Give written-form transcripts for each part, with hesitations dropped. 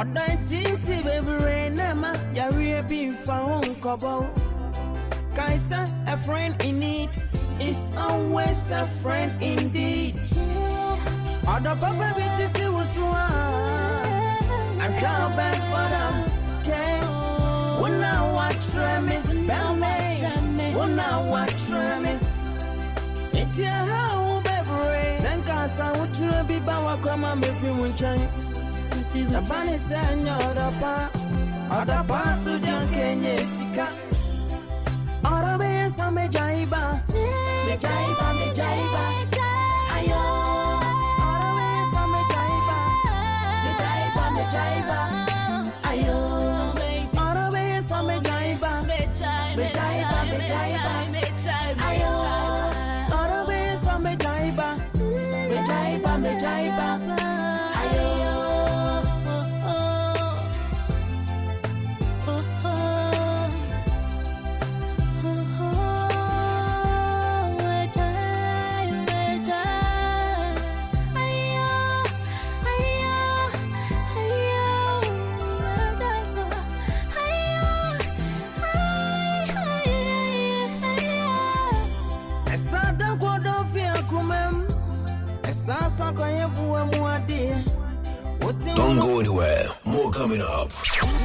Tinti baby Renama, Yaria being found Kobo. Kaisa, a friend in need, is always a friend indeed. Other papa with this was one. I can't beg for them. Okay, when I watch Remy, Bell May, when I watch Remy. It's your how, baby. Then Casa would be Bawa Grandma, if you won't change. The bunny said, other parts of the Kenya Sika. Other ways are me jaiba, me jaiba, ayo. Other ways are me jaiba, ayo. Other ways are me jaiba, ayo. Other ways are me jaiba, ayo. Don't go anywhere. More coming up.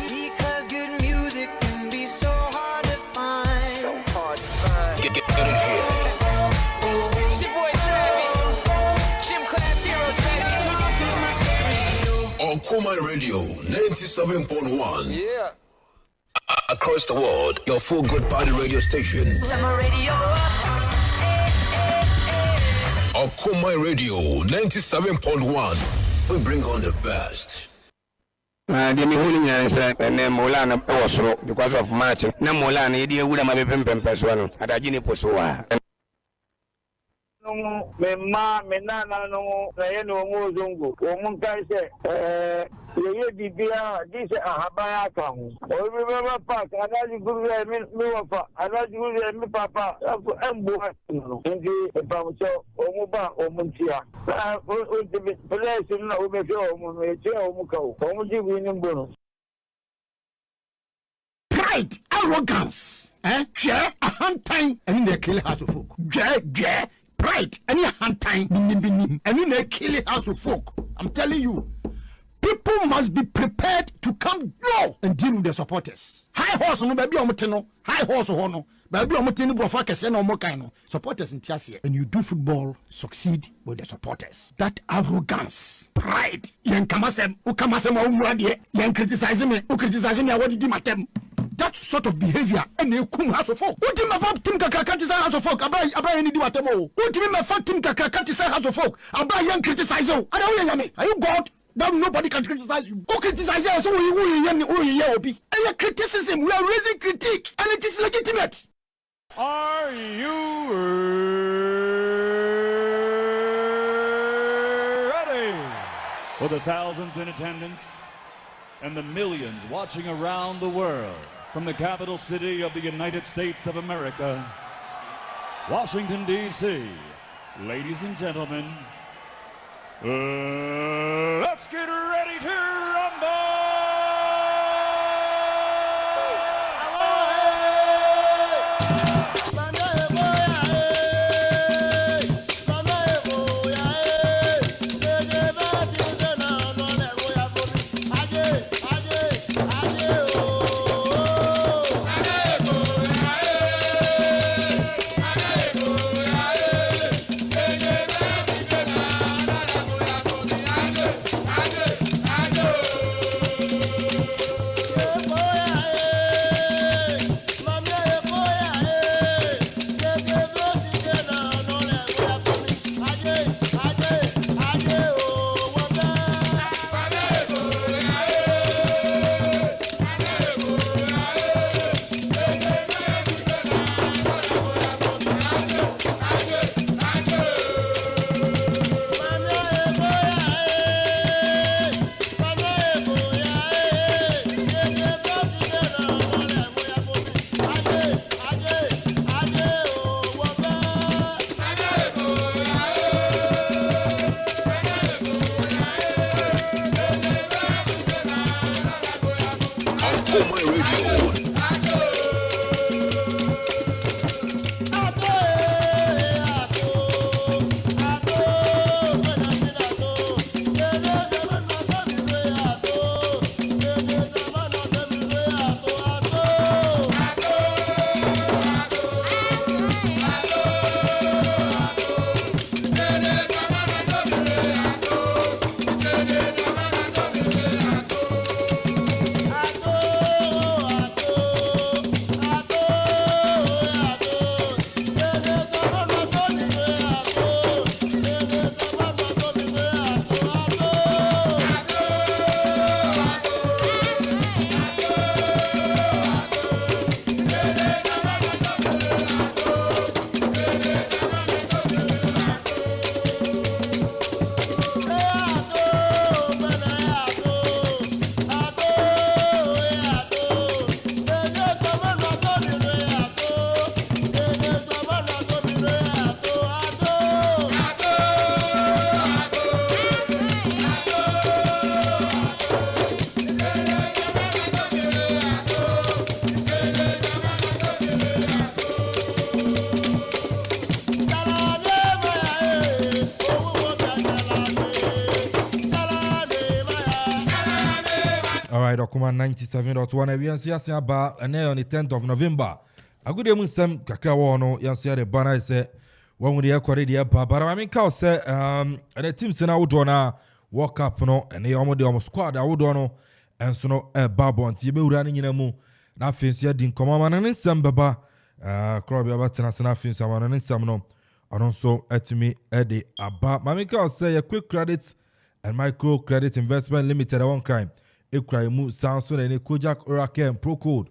Because good music can be so hard to find. So hard to find. Get it here. It's your boy Travis. Gym class heroes, baby. Okoman Radio 97.1. Yeah. Across the world, your full good party radio station. Turn my radio up. Okoman Radio 97.1. We bring on the best. The holding and then Molana also because of match. Na Molana, idia would have been Pempeswano at a Gini Posua. Mema menana no na ye no mo zongo o mun kai se ye bibia this ahabaya kan o remember park anaji guru mi wafa anaji guru mi papa embo no ndi pamcho o mu ba o mun tia o de place no o be o mu e tia o mu ka o mu ji bi ni mbo. Pride, arrogance, share a hand time and they kill house of folk. Pride, any hand time, and then they kill house of folk. I'm telling you, people must be prepared to come low and deal with their supporters. High horse no baby omoteno, high horse hono, baby omoteno brofa kese no mo kaino. Supporters in Tiasia. When you do football, succeed with the supporters. That arrogance, pride, yen kamasem, ukamasem umwadi, yen criticize me, what did you matem? That sort of behavior and you come house of folk. What do you mean Tim Kakakati house of folk? About any do atemo. What do you mean Tim Kakakati house of folk? About young criticize you. I don't know. Are you God? Now nobody can criticize you. Go criticize you. So we be. And criticism, we are raising critique, and it is legitimate. Are you ready? For the thousands in attendance and the millions watching around the world, from the capital city of the United States of America, Washington, D.C., ladies and gentlemen, let's get ready to rumble! My Radio. Okoman 97.1 ewiansi ase aba ene on the 10th of November. Agude mu nsem kakra wo no yansi ade bana se won de ekore de aba bara ma ka se the team se na wodo na World Cup no ene yomo de omo squad awodo no enso no eba bonti be wura ne nyina mu na afensu adi nkoma ma ne nsem baba club ya batena se na afensu ma ne nsem no ono so etimi ede aba ma ka se ye quick credit and micro credit investment limited one crime Ekraimu Samson and Kojak Oracle Pro Code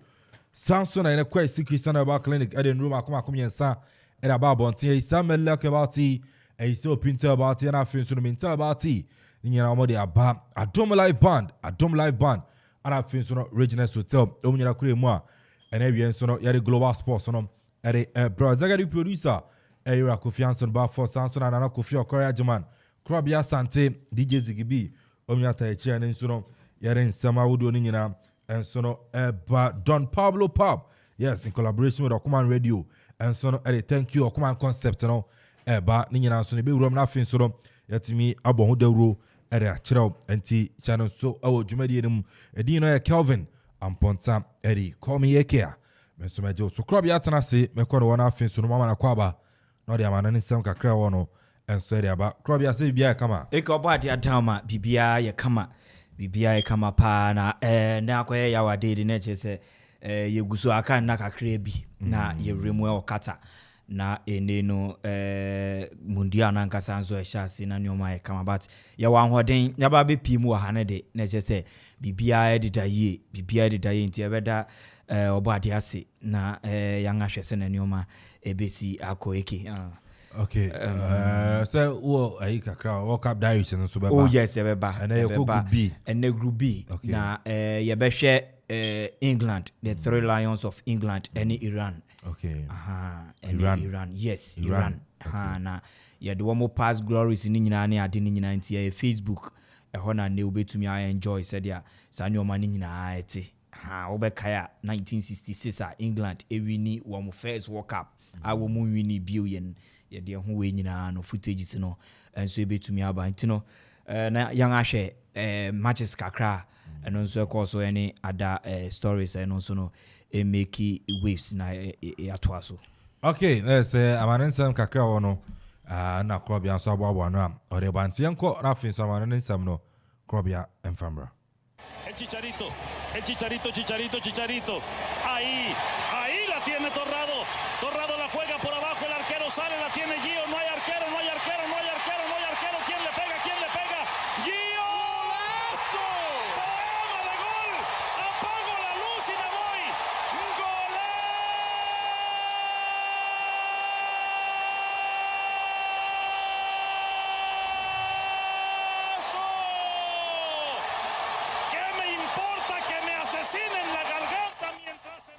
Samson and a quite secret son about clinic at the room come yensa and about bonti some luck about tea and so pinter about tea and I feel so mental about tea in your amody about a dome live band and I feel so Reginald Hotel Omnia Cremua and every so yet global sports on at a Brazilian producer Era Kofianson bar for Samson and Anna Kofi or Korea Jaman Krabia Sante DJ Zigibi Omnia Taichi and so Yaren Sama Wudo Nina and Sono Don Pablo Pub. Yes, in collaboration with Okoman Radio and Sono thank you Okoman Concept no Eba Nina Sony be room nothing so yetimi abo ho dawro ere chiro anti channel so awo jumadi enum edino ya Kelvin Amponsah Addi call me Ekea me so meje so krob ya tana se me kodo wona afin so no mama na kwaba no de amana ni sem kakra wo no enso ere aba krob ya se bibia kama e ko ba de adama bibia ye kama bibia kama pa na akoye ya wade de na chese yeguso aka na kakra bi na ye remu e okata na ene no mundia na nkasa nso ehase na nyoma e kama but ya wanhoden ya ba be pimu wa hane de na chese bibia edidaye nti ebeda obade ase na yanga hwese na nyoma ebesi akoeke Okay. So wo ayi kakra World Cup diaries no so beba. Oh yes, ebeba. And group B. Okay. Na ye be hwe England, the three lions of England and Iran. Okay. Iran. Yes, Iran. Okay. Na ye the one past glories ni nyina na ade ni nyina nti ye Facebook na ne obetumi I enjoy said ya sanyo mani nyina ete. Obekaya 1966 England ewini one first World Cup. Awo mu wini billion ye de ho we nyina no footage no enso ebetumi aba ntino na yang ahwe matches kakra eno nso ekoso any other stories eno nso no make waves na atoaso. Okay, let's amansam kakra wono na klobia nso abo no am ore banti enko rafin so amansam no klobia enfamra. El Chicharito. Ahí la tiene Torrado la juega por abajo, el arquero sale, la tiene Gio, no hay arquero. ¿Quién le pega? Gio. ¡Golazo! ¡Poema de gol! Apago la luz y me voy. ¡Golazo! ¿Qué me importa que me asesinen la garganta mientras se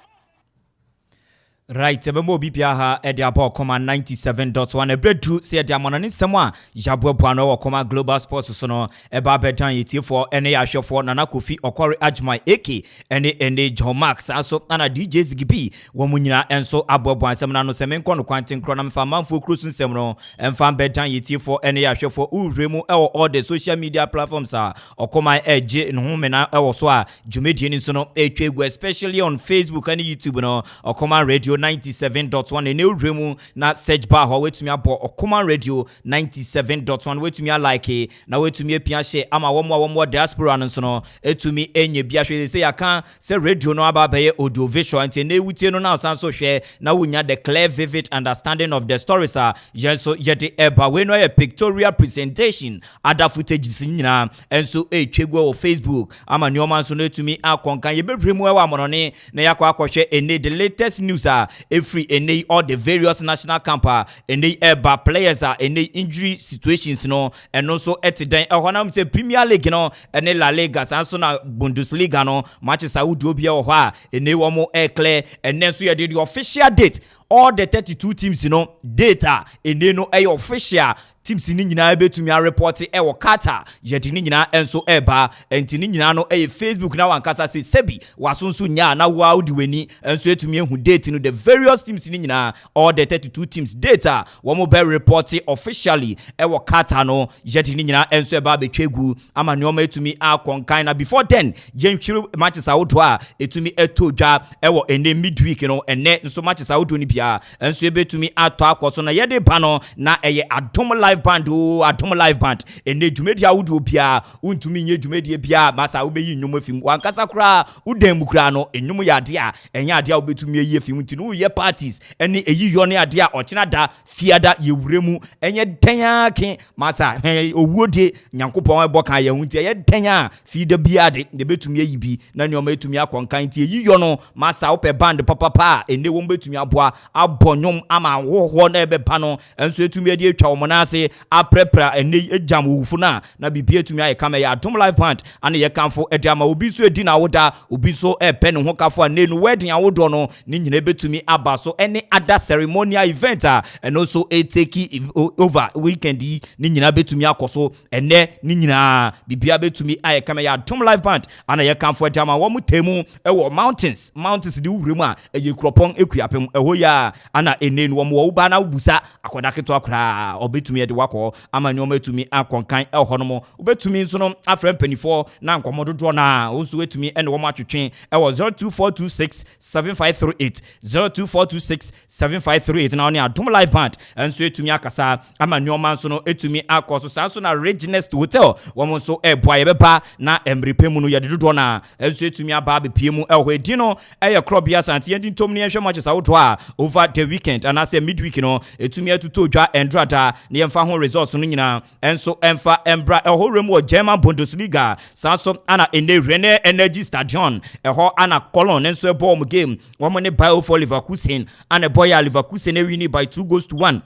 Right, ebemo bibia ha edi aba Okoman 97.1 ebredu se edi amonane sema jabo buano Okoman Global Sports so no eba bedan yitifo ene yahwefo Nana Kofi Okori Ajmai eke ene John Max aso ana DJ Zigibi wo munyina enso abobo ansem na no semenko no kwanten kro na mfa manfo krusu nsem no emfa bedan yitifo ene yahwefo uremu ewo all the social media platforms Okoman eje no humena ewo so a jumedie ni so no etwegu especially on Facebook and YouTube no Okoman Radio 97.1 ene uremu na search bar ho wetumi abo Okoman Radio 97.1 wetumi like na wetumi apia share ama womo diaspora no so no etumi enye bia hwe se yaka se radio no aba baye audio visual ante na ewutie no na sanso hwe na wunya the clear vivid understanding of the stories yeso yede eba we no a pictorial presentation other footage nyina enso etwegu o Facebook ama nyoma so no etumi akonkan ye bebremu ewa monone na yakwa akohwe ene the latest news every ene all the various national camp ene eba players ene injury situations no and also etiden ehonam say Premier League no ene La Liga sanso na Bundesliga no matches awudu obia wo ha ene wo mo clear and then so you did the official date all the 32 teams data ene no official teams ni nyina betumi a report wo Qatar yedi ni nyina enso eba enti ni nyina no Facebook na wankasa se sebi wasonso nya na wa udi weni enso etumi ehu date no the various teams ni nyina all the 32 teams data wo mo be report officially wo Qatar no yedi ni nyina enso eba betwegu ama ne o ma etumi akonkan na before then yentwiru matches awodo a etumi etodwa wo ene midweek no ene nso matches awodo ni bia enso ebetumi ato akoso na yede ba no na eye Adom live band Adom live band ene dwumedi awudu bia untumi nye dwumedi bia masa ubeyi nnwom afim wankasa kra udem kra no ennwom ya ade a enya ade a ubetumi eyi afim ntinu ye parties ene eyi yo ne ade a ochina da fiada yewuremu enye denya ke masa owuode nyankopon eboka ya hunti ye denya fiida bia de betumi eyi bi na ne o betumi akonkan ti eyi yo no masa ope band papa ene wo betumi aboa abonyom ama hoho na ebe ba no enso etumi ade atwa wo na ase aprepra ene ejam wufuna na bibie tumi aye kama ya Adom live band ane ye kanfo ejama obi so edi na woda obi so pen ho kafo anenu wedding awodo no ni nyina betumi abaso any other ceremonial event and also take over weekend ni nyina betumi akoso ene ni nyina bibia betumi aye kama ya Adom live band ane ye kanfo ejama wo mutemu ewo mountains di wuremu a eye kropon ekuapem eho ya ana ene no wo ba na ubusa akodaketo akra obetumi ede wako ama nyoma etumi akonkan ehonomo obetumi nso no afra mpanifo na nkomododo na onso etumi ene wo matwetwe ewo 024267538 024267538 na oni Adom live band enso etumi akasa ama nyoma nso no etumi akoso sanso na Reginest Hotel wo nso eboa yebeba na emrepemu no yedodo na enso etumi aba bepiemu eho edino eye krobia santi yendi ntomni ehwe matches awodo a over the weekend and as a midweek no etumi atutodwa endrada ne yemfa ho results no nyina enso emfa embra ehorem wo German Bundesliga sanso ana Rene Energy Stadion eho ana Cologne enso ebom game wo mo ne Bayer Leverkusen ana Bayer Leverkusen win by 2-1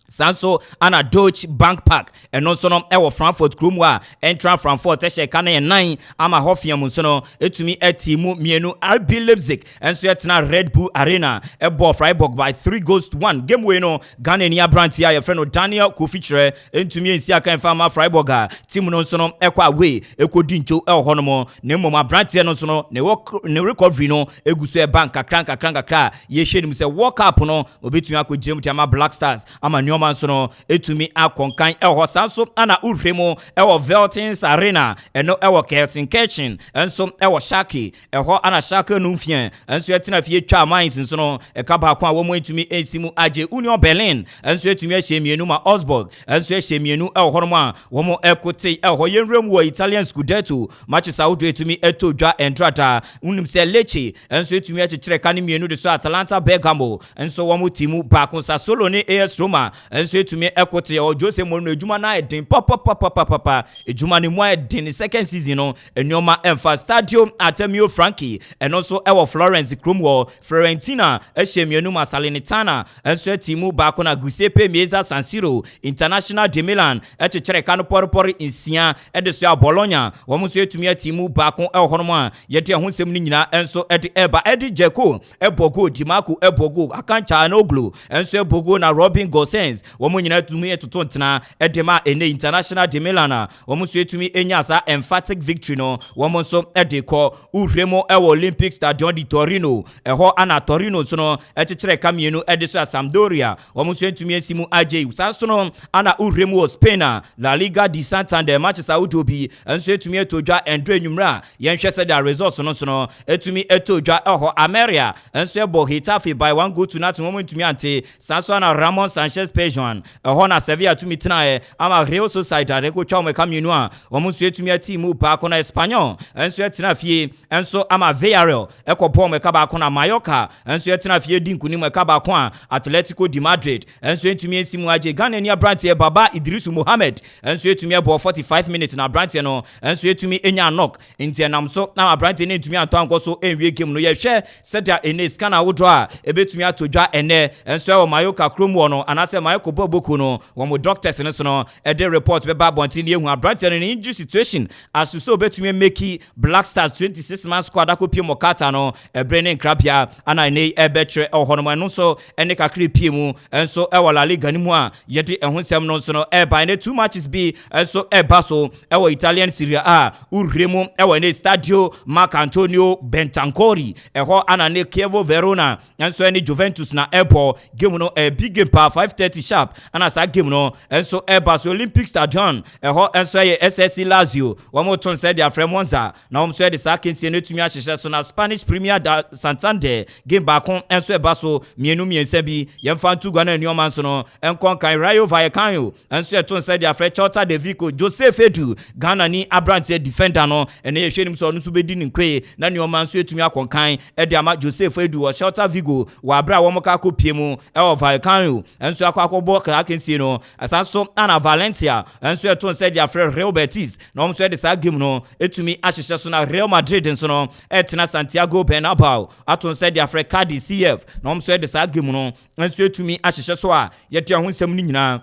sanso ana Deutsche Bank Park eno so no ewo Frankfurt Kromwa entra Frankfurt ehye ka na 9 ama Hoffenheim so no etumi etimu mienu RB Leipzig enso etna Red Bull Arena ebo Freiburg by 3-1 game we no Ghana ni abranti ya friend Daniel Kofichre entumi ensi aka enfa ma Freiburg team no so no ekwa away ekodi ncho eho no mo ne mom abranti no so no ne recovery no eguso e bank kakra ye hwenim se World Cup no obetumi akogirem tiama Black Stars ama nyoma nso no etumi akonkan eho sanso ana urhemu ewo Veltins Arena eno ewo Gelsenkirchen enso ewo Schalke eho ana Schalke no mfie enso etina fie twa mines nso no ekaba kwa wo mo etumi esimu aje Union Berlin enso etumi ahyemienu ma Augsburg enso ahyemienu ewo hono a wo mo ekote eho yenrem wo Italian Scudetto matches auto etumi etodwa entrata unim se Lecce enso etumi akyekyere ka ne mienu de so Atalanta Bergamo enso wo mo timu ba Sassuolo ne AS Roma enso etumi ekote o Jose Mourinho ejuma na edin papa ejuma ni mo edin second season no enioma emfa Stadio Artemio Franchi eno so ewo Florence Cromwell Fiorentina ehemienu ma Salernitana enso timu ba ko na Giuseppe Meazza San Siro International de Milan echechere kanu porpori insia edeso Bologna wo mo so etumi timu ba ko ehonoma yede ho nsem ni nyina enso ede eba edi Dzeko ebogo Dimarco ebogo Akancha Noglu enso ebogo na Robin Gosens wo mo nyina tumi etoto ntena edema ene International de Milan wo mo so etumi enya sa emphatic victory no wo mo so ede ko uremo ewo Olympic Stadium di Torino eho ana Torino so no echechere kamienu ede so Sampdoria wo mo so etumi esimu AJ so no ana uremo Spain La Liga di Santander Manchester Udobi enso etumi etodwa Andre Nyumra yenhwe se da results no so no etumi etodwa eho Ameria enso ebo Hitafe by 1 goal to nothing wo etumi ante sanso na Ramon Sanchez Pezjuan eho na Sevilla tumi tena ama Real Sociedad ko twa mo kamienu a wo mo so etumi atimu ba ko na Espanyol enso etena fie enso ama Villarreal ekopo mo ka ba ko na Mallorca enso etena fie di nkuni mo ka ba ko a Atletico de Madrid enso etumi esimu aje Ghana ni Abrantie Baba Idrisu Mohamed enso etumi ebo 45 minutes na Abrantie no enso etumi enya knock ntia nam so na Abrantie ne etumi anto anko so enwie game no ye hwe sedia ene scanner wodro a ebetumi atodwa ene enso e Mallorca Cromwell no anase Mallorca Boboko no wo mo doctors ne so no e de report be ba bonti ne ehu Abrantie no injury situation asu so betumi make Black Stars 26 man squad akopie Mokata no ebrene nkrabia ana ne ebetre ehonoma no so ene kakre pie mu enso e La Liga ni mu a yede ehonsem no so no e by ne 2 matches be enso e baso e Italian Serie A uremo e ne Stadio Marc Antonio Bentancori eho ana ne Chievo Verona enso ne Juventus na Epo game no e big game pa 5:30 sharp ana sa game no enso e baso Olympic Stadium eho enso ye SSC Lazio wo mo ton said ya Monza na wo so de sa kensie no tumi ahyehyɛ so na Spanish Premier da Santander game ba kon enso e baso mienu miensa bi yemfa ntu gwa na enioma nso no enkon kan Rayo Vallecano enso e ton said ya Celta de Vigo Joseph Edu Ghana ni Abrantie defender no ene ye hwenim so no so bedi ni nkwe na enioma nso etumi akonkan e de ama Joseph Edu o Celta Vigo wa abra wo mo ka kopie mu e o Vallecano enso akwakobo ka kensie no asanso ana Valencia enso e ton said ya Real Betis na wo so de sa game no etumi ahyehyɛ so na Real Madrid nso no etena Santiago Bernabeu aton said ya Cádiz CF na wo so de sa game no enso etumi ahyehyɛ so a yɛte ho nsɛm ni nyina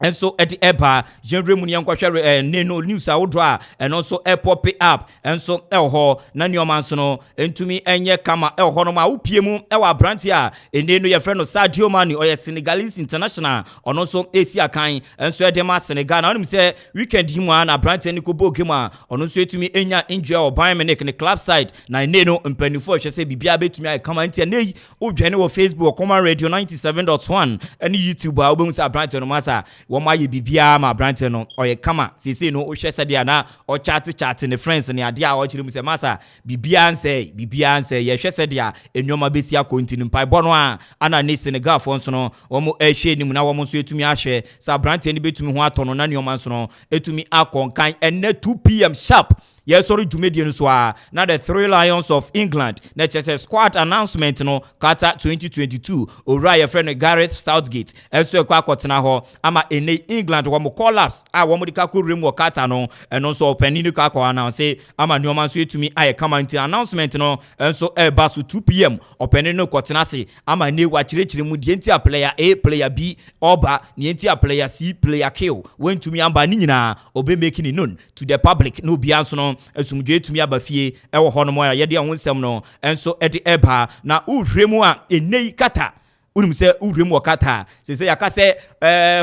enso edi eba genre mu ne enkwahwe neno news awodro eno so pop up enso elho na neoma nso no entumi enye kama elho no ma wopie mu ewa Abrantie a eneno ye frɛ no Sadio Mane oye Senegalese international ono so esi akan enso edema Senegal na onim se weekend himu na Abrantie ni ko boge mu a ono so etumi enya injury o Bayern Munich ne club side na eneno mpanifo hwe se bibia betumi ay kama ntia nei odwane wo Facebook Okoman Radio 97.1 ene YouTube a obemu se Abrantie no masa woma ye bibia ma Abrantie no oye kama sese no ohwe se dia na o chat ne friends ne ade a o kire mu se masa bibia nse ye hwe se dia enwoma besi akontini mpai bono a ana ne Senegal fo nso no womo ehwe ni mu na womo so etumi ahwe sa Abrantie ne betumi ho atono na neoma nso no etumi akonkan enne 2 p.m. sharp. Yes, sorry, Jumedian Swa. Now the 3 Lions of England. That's a squad announcement no Qatar 2022. Oriya friend Gareth Southgate. Also kwakotena ho ama ene England wo mo collapse. Wo mo dikaku rem wo Qatar no and also opening ka ko announce ama nyoma so etumi aye come into announcement no enso basu 2 p.m. opening no kotena se ama ne wa chirechire mu die ntia player A player B oba ne ntia player C player Q. When to me amba ni nyina obe making it known to the public no bianso no esumdwe etumi abafie ewo ho no mo ya yede ho nsem no enso ede eba na uhwemu a enei kata unum se uhwemu okata se yakase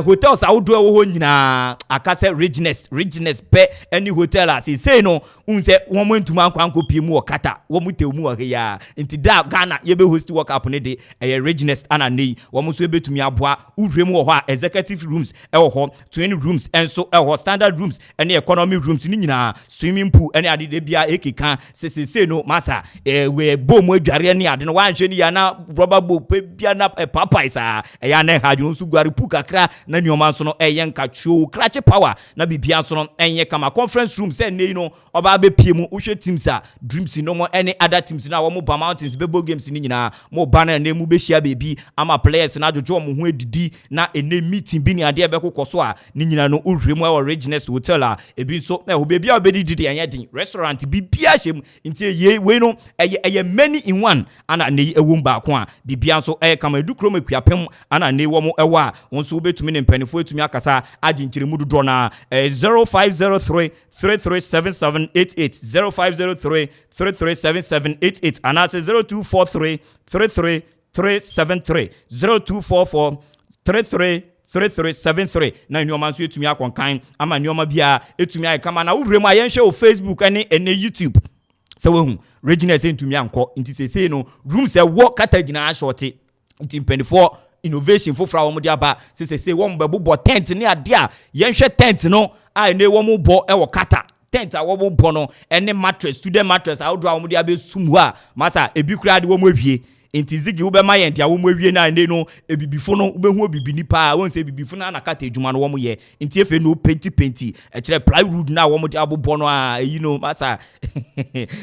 hotels awdo wo ho nyina akase Regeness pe any hotel a se no unse wo mo ntuma akwanko pie mu okata wo mu temu wa ya nti da Ghana yebe host work up ne de Regeness ana nei wo mo so ebetumi aboa uhwemu wo ho a executive rooms ewo ho 20 rooms enso ewo standard rooms ene economy rooms ni nyina swimming pool ene ade de bia ekeka se no masa we bom adware ne ade no wa hwe ni ya na rubber bowl pe bia na papa isa ya na ha jo su gware pu kakra na nyoma so no eye nkacho krache power na bibia so no enye kama conference room se nei no oba be PM Usha teams are dreams no more any other teams now more mountains bebo games in na more banner and name be share baby ama players na jojo mo ho didi na ene meeting bi ni ade be kokoso a ni nyina no uremu our Reginest hotel a ebi so na ho baby a be didi anya din restaurant bi bia hye nti ye we no eye many in one ana ne ewum ba ko a bibia so kama edu krom akuapem ana ne wo mo ewa wonso obetumi ne mpanifo etumi akasa aginkyire mu dodo na 0503 337788 0503 337788 and I say 0243 33373 0244 3373 na nyoma so etumi akonkan ama nyoma bia etumi ay kama na wurem ayenhwe o Facebook ene YouTube so we hu Reginest etumi anko nti sese no room se wo kata gina shorty nti mpanifo innovation for fra wo de aba sese wo mbebo tent ne ade a yenhwe tent no a ne wo mo bo e wo kata tent a wo mo bo no ene mattress student mattress a wo do a wo de aba sum ha masa ebi kura de wo mo awie enti zigi wo be ma yent a wo mo awie na ne no ebibifo no wo be hu obibini pa won se ebibifo na kata edwuma no wo mo ye enti efe no penti e kire plywood na wo mo de abobo no a eyi no masa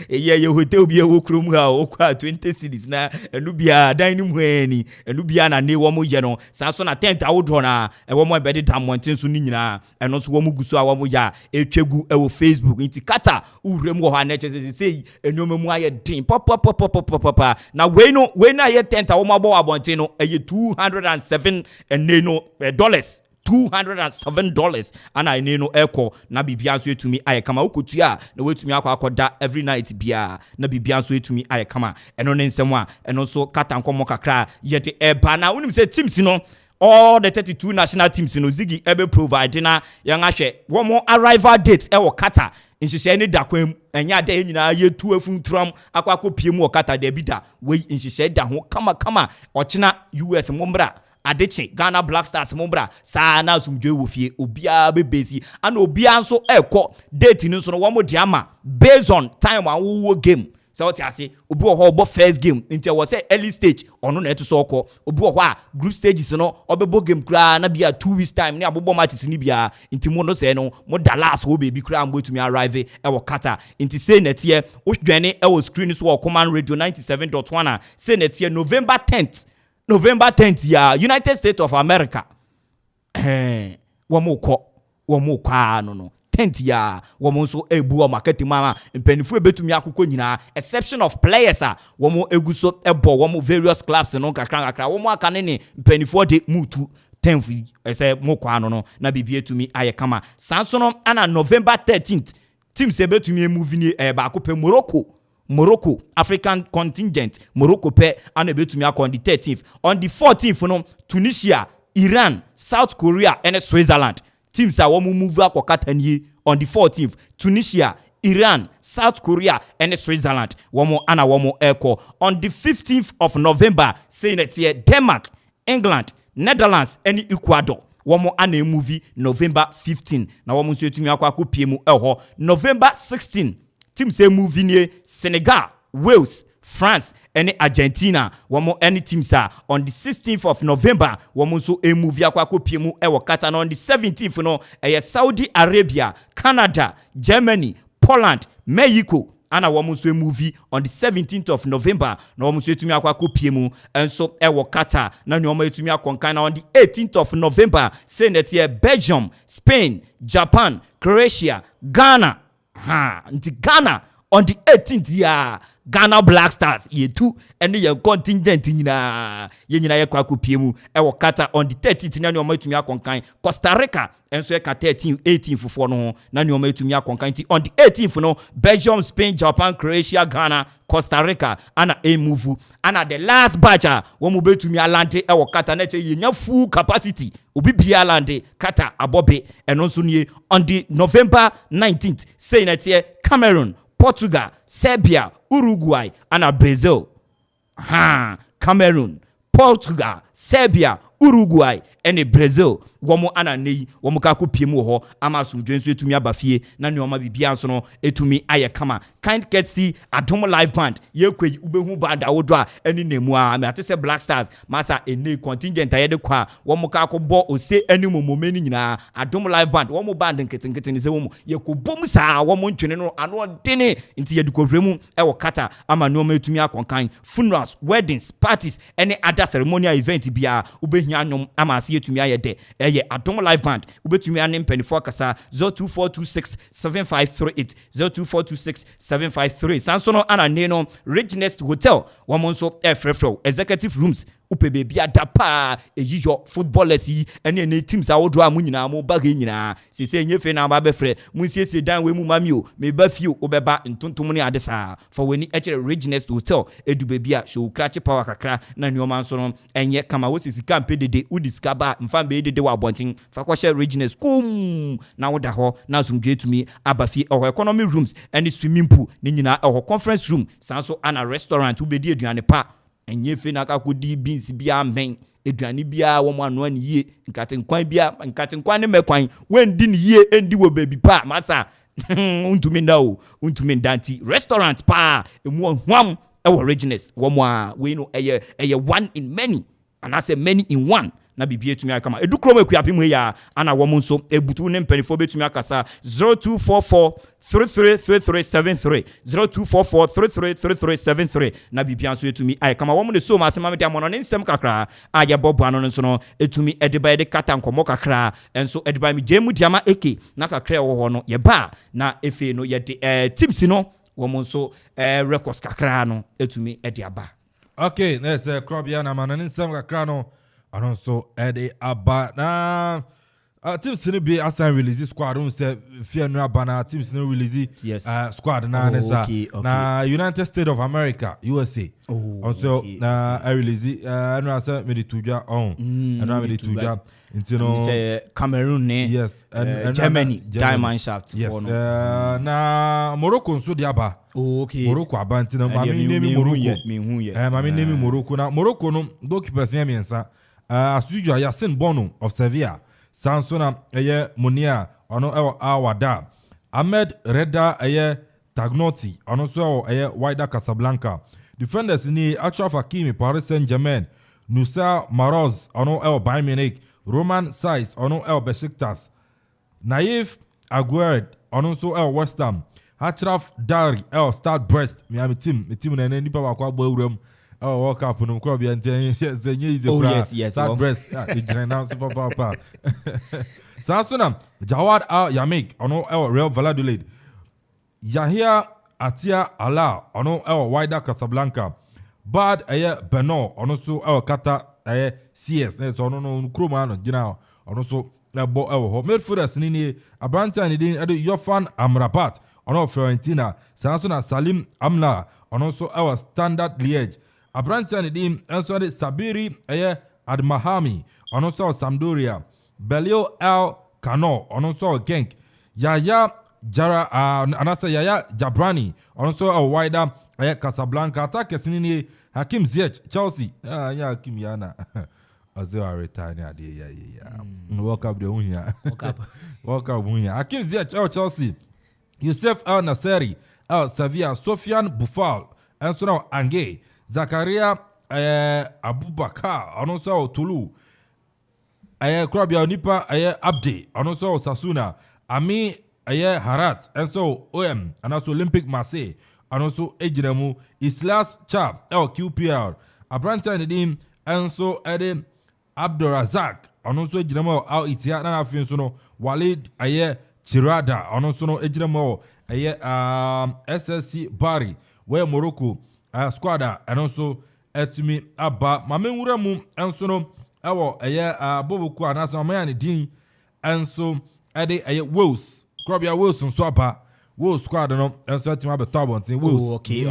ye hotel bi e wo krom ha o kwa 20 cities na enu bia dan ni mu ani enu bia na ne wo mo ye no san so na tent a wo do na e wo mo be de damonten so ni nyina eno so wo mo guso a wo mo ya etwegu e wo Facebook enti kata urem wo ha na che sei enoma mu aye din papa na we na ye tent a wo mo abonten no eye $207 dollars $207 ana ene no eko na bibia so etumi aye kama ukotua na wetumi akoda every night bia na bibia so etumi aye kama eno ne nsem a eno so kata nkomo kakra yete eba na unim se teams no all the 32 national teams no zigi ebe provide na yan ahwe wo mo arrival date e wo kata nhihye ne dakwam enya da nyina ye tu afuntram akwakopie mu okata da bida we nhihye da ho kama ochina US mombra adeche Ghana Black Stars mombra sa na sumdwe wo fie obia bebesi ana obia nso ekọ date ni nso no wo mo diama based on time an wo game so what you say obi wo ho first game nti wo say early stage ono na eto so okọ obi wo ho a group stages no obebo game kra na bia 2 weeks time ni abobo matches ni bia nti mo no say no mo da last wo baby kra mbo tumi arrive e wo kata nti say netie wo dwane e wo screen so Okoman Radio 97.1 say netie November 10th ya United States of America wo mo kwa no 10th ya wo mo so ebu o market mama mpanifo ebetumi akoko nyina exception of players a wo mo eguso ebo wo mo various clubs no kakra wo mo aka ne mpanifo de mutu 10th ese mo kwa no na bibie tumi aye kama sanso no ana November 13th team se betumi emove ni ba ko pe Morocco African contingent Morocco pe ana betumi akọ on the 13th on the 14th no Tunisia Iran South Korea and Switzerland teams are one move akọkata nie on the 14th Tunisia Iran South Korea and Switzerland one ana one eko on the 15th of November saying that here Denmark England Netherlands and Ecuador one ana movie November 15 na one so etumi akọ mu eho November 16 team say movie near Senegal, Wales, France, and Argentina. One more any teams are on the 16th of November. One more so a movie akwako piemu ewo kata on the 17th no Saudi Arabia, Canada, Germany, Poland, Mexico. Ana one more so a movie on the 17th of November. No one more so etumi akwako piemu and so ewo kata. Na ni one more etumi akonkana on the 18th of November. Saying that here Belgium, Spain, Japan, Croatia, Ghana. Nti Ghana on the 18th ya Ghana Black Stars ye two and the contingent nyina ye nyina ye kwa kupiemu e wo kata on the 30th na ni omatumi akonkan Costa Rica enso ye ka 18 fufo no na ni omatumi akonkan ti on the 18th no Belgium, Spain, Japan, Croatia, Ghana, Costa Rica ana move ana the last batch wo mu betumi alante e wo kata na che ye nya full capacity obi bia lande kata abobe eno so nie on the November 19th say na tie Cameroon, Portugal, Serbia, Uruguay, and Brazil. Cameroon, Portugal, Serbia, Uruguay, and Brazil. wɔn ananei wɔn ka kɔ piem wɔ hɔ ama asomdwe nso etumi aba fie na nneɛma bibia nso no etumi ayɛ kama kind courtesy Adom live band yɛkɔ yi ubehu band awodo a ɛne nemu a me ate sɛ Black Stars masa ene contingent a yɛde kɔ a wɔn ka akɔbɔ ose ɛne momome ni nyinaa Adom live band wɔn band nketenkete ne sɛ wɔn yɛkɔ bom saa wɔn ntwene no ano ɔdene nti yɛde kɔhwɛ mu ɛwɔ kata ama nneɛma etumi akɔnkan funerals weddings parties ɛne other ceremonial event bia ubehia nyom ama ase etumi ayɛ de ɛyɛ Adom live band ubetumi ane mpanifo kasa 024267538 024267538 sanso no anane no Richness Hotel wɔn nso ɛfrɛfrɛw executive rooms upe baby adapa eyiyo footballers yi ene ne teams awodo a mu nyina mo ba ge nyina sese nyefe na ba befre mu siesie dan we mu mami o me ba fie o beba ntontom ne ade saa for weni echere Richness Hotel edu baby a show crash power kakra na nyoma nso no enye kama wo sisi camp dede udisika ba mfa be dede wa bontin fa ko share Richness kum na woda ho na asomdwe tumi aba fie o economy rooms ene swimming pool ne nyina o conference room sanso ana restaurant ubedi aduane pa enye fe na ka kodi beans bia men aduane bia wo mo ano an yie nkatenkwan ne mekwan wendi ne yie endi wo baby pa masa untumi ndanti restaurant pa emu hwam e Richness wo mo a we no eye one in many and I say many in one na bibie tumi akama edukrom akuapem ya ana wo mo nso ebutu ne mpanifo betumi akasa 0244333373 0244333373 na bibia nso etumi ayekama wo mo ne so ma asema me dia mo no ne nsem kakra aye bobo ano nso no etumi ediba ede kata nkomo kakra enso ediba mi jemu diama eke na kakra wo ho no ye ba na efe no ye de teams no wo mo nso records kakra no etumi ede aba. Okay, let's crobia na man ne nsem kakra no anonso ede aba na teams ni be asan release squad on say fear no abana teams no release squad na nesa na United States of America USA also I release no asa me tuja on and me tuja intino Cameroon ne yes and Germany diamond shaft yes na Morocco nso di aba Morocco aba intino mami name Morocco mami name Morocco na Morocco no goalkeepers ne miensa Asuju Yasin Bono of Sevilla Sansona eye Munia ono Awada Ahmed Reda eye Tagnotti ono so eye Wydad Casablanca defenders ni Achraf Hakimi Paris Saint-Germain Nusa Maroz ono Bayern Munich Roman Saiz ono Besiktas Naif Aguerd ono so West Ham Achraf Dari Stade Brest Miami team na nipa wa kwa gbo World Cup no crop yes Stade Brest super papa Sansona Jawad Al Yamik ono Real Valladolid Yahya Atia Allah ono Wydad Casablanca Bad Beno ono so Kata CS so ono kroma no gina ono so bo ho midfielders ni Abranta ni din Yofan Amrabat ono Fiorentina Sansona Salim Amla ono so Standard Liège Abranta ni din enso de Sabiri Admahami ono so Sampdoria Belio El Kano ono so Genk Yaya Jara anasa Yaya Jabrani ono so Wydad Casablanca attackers ni Hakim Ziyech Chelsea ya Hakim yana Azewa retire ade ya World Cup de unya World Cup unya Hakim Ziyech Chelsea Youssef El Nasseri Sevilla Sofiane Boufal enso no Angers Zakaria Abubakar ono so Toulouse Krabia Nipa Abde ono so Sasuna Ami Harat enso OM anaso Olympic Marseille anoso ejiremu Islas Cha QPR Abranta Nedim enso ede Abdurazak anoso ejiremu Al Ittihad na afin so no Walid Chirada anoso no ejiremu SSC Bari we Morocco squad anoso etumi aba mamenwuramu enso no ewo boboku anasa mayane din enso ede Wales Krabia Wales nso aba Wolves squad no enso team abetabo ntin Wolves okay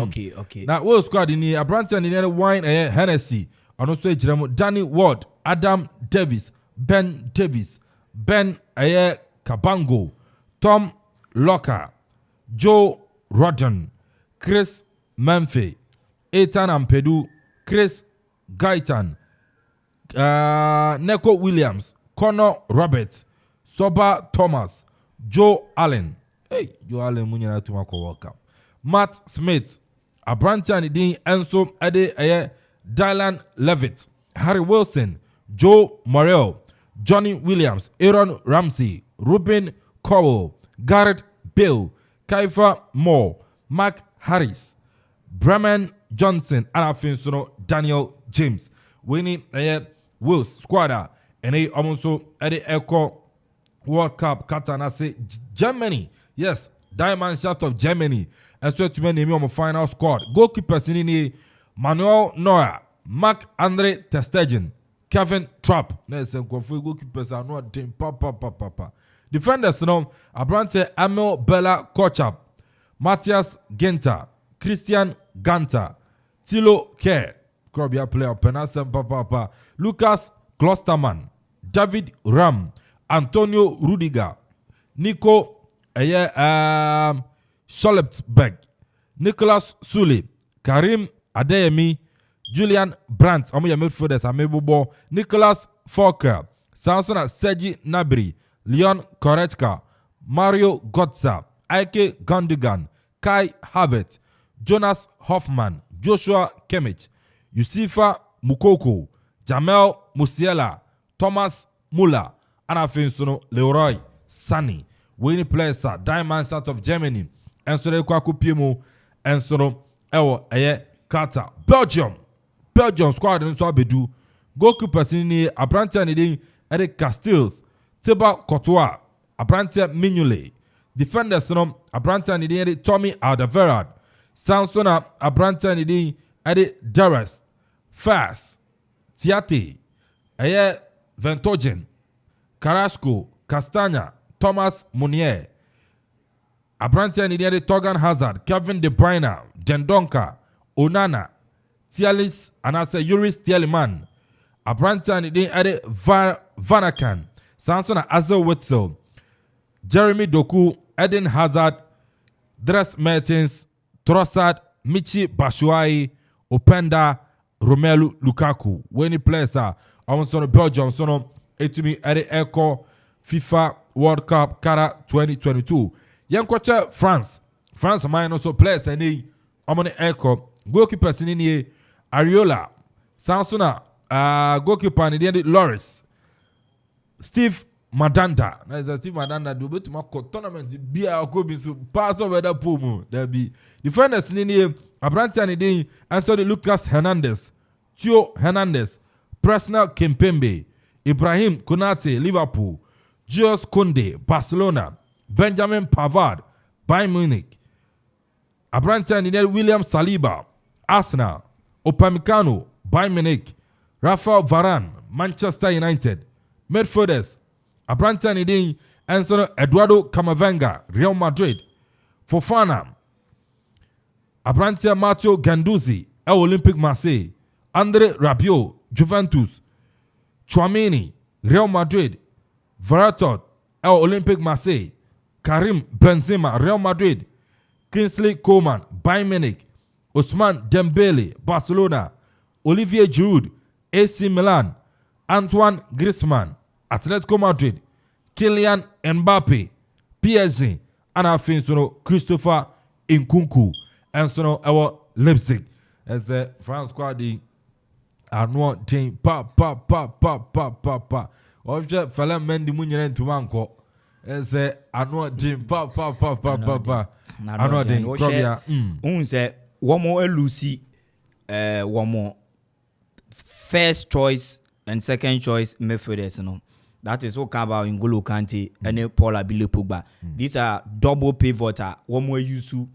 na Wolves squad ni Abranta ni wine Hennessy anoso ejiremu Danny Ward Adam Davis Ben Davis Ben Kabango Tom Locker Joe Rodden Chris Memphy Ethan Ampedu Chris Gaitan Neko Williams Connor Roberts, Soba Thomas, Joe Allen. Hey, Joe Allen munyana to mako World Cup. Matt Smith, Abrantia Nidin Enso Ede Dylan Levitt, Harry Wilson, Joe Morrell, Johnny Williams, Aaron Ramsey, Ruben Cowell, Garrett Bill, Kaifa Moore, Mark Harris, Bremen Johnson, and Afinsono Daniel James. Winning Wills Squadra, and they also at the Echo World Cup Qatar say Germany. Yes, Diamond Shaft of Germany. And so to name on final squad. Goalkeepers in Manuel Neuer, Marc-Andre ter Stegen, Kevin Trapp. Goalkeepers are not doing papa. Defenders no Abrante Amel Bella Kochap, Matthias Ginter, Christian Ganter, Thilo Kerr, Krobia player Penasem papa, Lucas Klosterman, David Ram, Antonio Rudiger, Nico Schollepsberg, Nicholas Sule, Karim Adeyemi, Julian Brandt, midfielders Amebobo, Nicholas Fokker, Samson Sergi Gnabry, Leon Goretzka, Mario Götze, Ike Gundogan, Kai Havertz, Jonas Hoffman, Joshua Kimmich, Yusufa Mukoko, Jamel Musiala, Thomas Muller, and Afinsono Leroy Sané. Winning players are Diamond South of Germany, and so they kwaku piemu, and so ewo Qatar. Belgium squad in so abedu. Goalkeepers in Abrantia Nidin, Eric Castells, Thibaut Courtois, Abrantia Mignolet. Defenders no Abrantia Nidin, Tommy Alderweireld, Sansona Abrantia Nidin, Eddie Darres, Fast, Tiate, Ventogen, Carrasco, Castagna, Thomas Meunier, Abrantia Nidin, Torgan Hazard, Kevin De Bruyne, Dendonka, Onana, Tialis, and I say Juris Tielemans, Abrantia Nidin, Eddie Vanakan, Sansona Azel Witzel, Jeremy Doku, Eden Hazard, Dres Mertens, Trossard, Michi Batshuayi, Openda, Romelu Lukaku. When he plays on Belgium, so to me at the Echo FIFA World Cup Qatar 2022. Young coach France might also plays and he on the Echo goalkeepers in here Ariola, Sansona, goalkeeper in the Loris, Steve Madanda. Na Steve Madanda do betu mako tournament bia akobi so pass over the pool there be defenders in here Abrantia Nidin, Anthony Lucas Hernandez, Theo Hernandez, Presnel Kimpembe, Ibrahim Konate, Liverpool, Jules Koundé, Barcelona, Benjamin Pavard, Bayern Munich, Abrantia Nidin, William Saliba, Arsenal, Upamecano, Bayern Munich, Rafael Varane, Manchester United, midfielders, Abrantia Nidin, Anthony Eduardo Camavinga, Real Madrid, Fofana, Abrantia Matteo Guendouzi, Olympique Marseille, Andre Rabiot, Juventus, Chouameni, Real Madrid, Verratti, Olympique Marseille, Karim Benzema, Real Madrid, Kingsley Coman, Bayern Munich, Ousmane Dembele, Barcelona, Olivier Giroud, AC Milan, Antoine Griezmann, Atletico Madrid, Kylian Mbappe, PSG, and Afinsono Christopher Nkunku. And so our Leipzig as the France squad are not team pa. Object fella mendi munyere ntumanko as the annual team pa. Annual team probably unse one more Lucy one more first choice and second choice midfielders no. That is what about N'Golo Kante and Paul Abile Pogba. These are double pivoter one more Yusu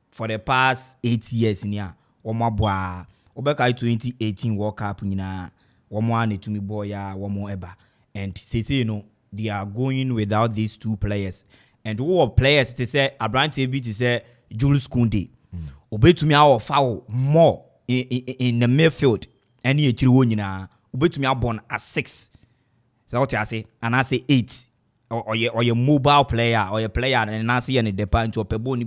for the past 8 years in here. One boy, Obeka 2018 World Cup nina, one more to me boy, one more ever. And say no, they are going without these two players. And who are players to say Abrante to say Jules Koundé. Obe to me our foul more in the midfield. Any chiruonina, obe to me born as 6. So what I say, and I say 8. Or your mobile player or your player and I see any depend to a pebble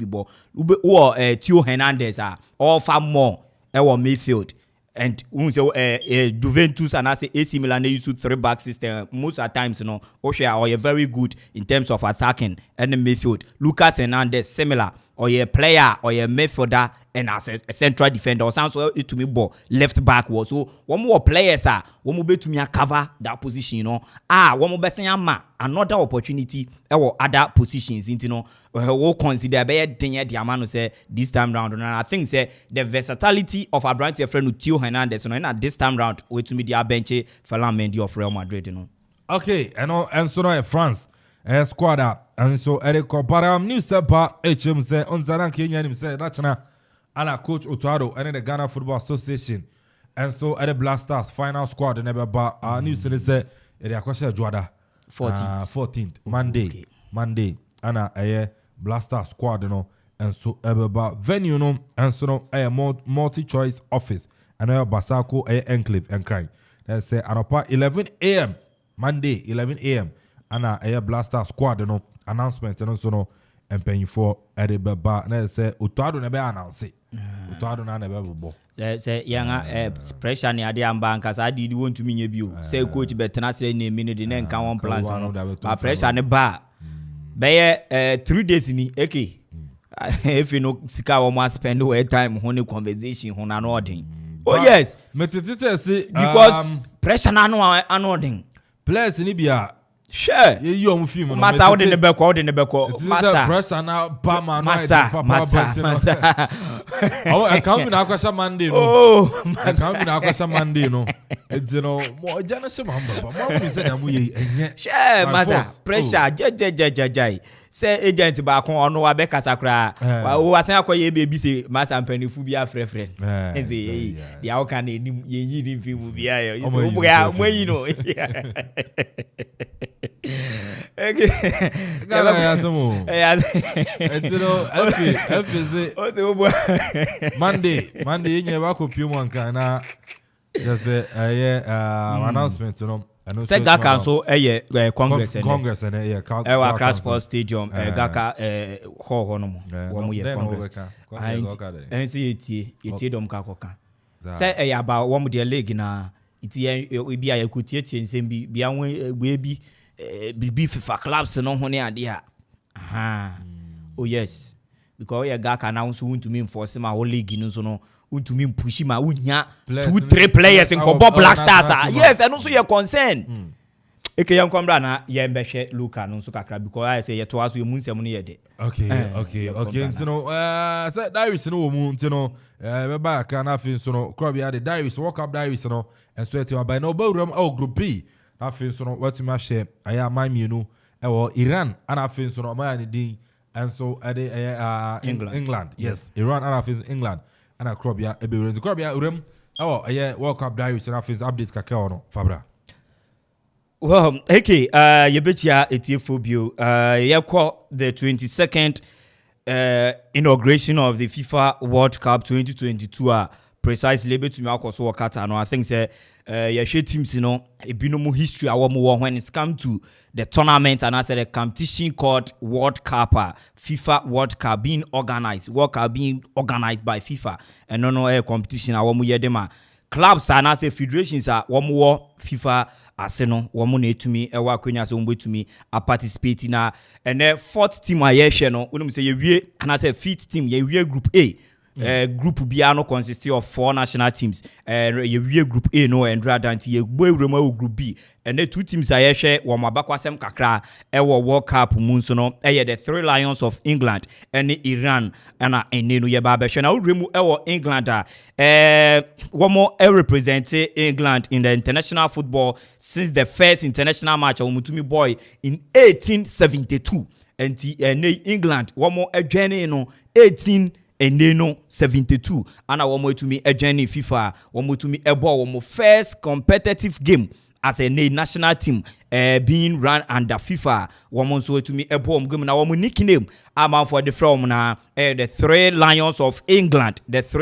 or Theo Hernandez all far more our midfield and Juventus and I say AC Milan they use 3-back system most of the times or you're very good in terms of attacking and the midfield. Lucas Hernandez similar or you're a player or you're a midfielder and as a central defender or sounds it to me ball left back was so one more players one more to me cover that position one more best another opportunity or other positions we'll consider the amount say this time round and I think say the versatility of our brand friend Theo Hernandez and this time round we to me the bench Ferland Mendy of Real Madrid okay and so now France squad and so Eric Koparam new step HM say on Zaran Kenya him say national and coach Otuado and the Ghana Football Association and so at the Blasters final squad and never news say the question Juada 14th Monday and a Blaster squad and so about venue and so a multi-choice office and a Basako a enclave and crying and say at 11 a.m. Monday 11 a.m. and a Blaster squad announcement and also and paying for Edinburgh and say Utado never announce it. Utado na never bo. Say young pressure near the bank I did want to mean you. Say coach better say name minute then can one plans on pressure on the bar. By 3 days in the if you know Sika almost spend away time on a conversation on an ordering. Oh yes. Because pressure na anodding. Players in Libya. Sure. You film. Massa out in the back, out in the back. Massa. Pressure now. Massa. Oh, I can't be now because Monday. Oh, I can't be now because Monday. No, it's more generous. But said sure, Massa. Pressure. Jai. Say agent back on no Abeka Sakra. Who was saying, "Koye baby say Massa and Penny Fubia friend." And say, "The how can you need film be here?" When you know. Monday you never could film one kind just announcement say Gaka so Congress and Accra Sports Stadium Gaka ho no mo ye Congress and see it dom kakoka say about one with the league na it we be a kutie nsem bi anwe bi bibi FIFA clubs no ho ne ade ha oh yes because you Gaka now so want to me enforce my whole league no so no want to me push ma unya 2-3 players in Kobo Black Stars yes and also your concern eke yan kwambra na ye mbehwe Luka no so kakra because I say ye to aso ye munsem no ye de okay ntino say diaries no mu ntino be ba ka na fin so no crowd ya the diaries work up diaries no and so eti by no bawram group B na fin so no what ma share aya man mienu Iran and I fin so no ma ni din and so England yes Iran and I fin England and a crowd ya ebe crowd ya urem work up diaries and I fin updates kakra no Fabra. Well, okay, Yebetia Etiefobio, the 22nd inauguration of the FIFA World Cup 2022 precisely to me also Qatar. No, I think say teams, a binomo history when it's come to the tournament and I said a competition called World Cup, FIFA World Cup being organized, World Cup being organized by FIFA, and no a competition yedema. Clubs and I say federations are one more FIFA Arsenal, one more to me, a Wakwenya so to me, a participate in and the fourth team I no, when say you and I say fifth team, you group A. Group B consists of 4 national teams. You group A no and rather than you group B. And the 2 teams I share one mabakwasem kakra World Cup munsono the 3 Lions of England and Iran and nenu yeba now remove England one more represent England in the international football since the first international match of Mutumi boy in 1872 and England one more journey 1872 and I want to me a journey FIFA want to me a ball one first competitive game as a national team being run under FIFA one so to me a bomb game now one nickname I'm for the from na the 3 Lions of England it's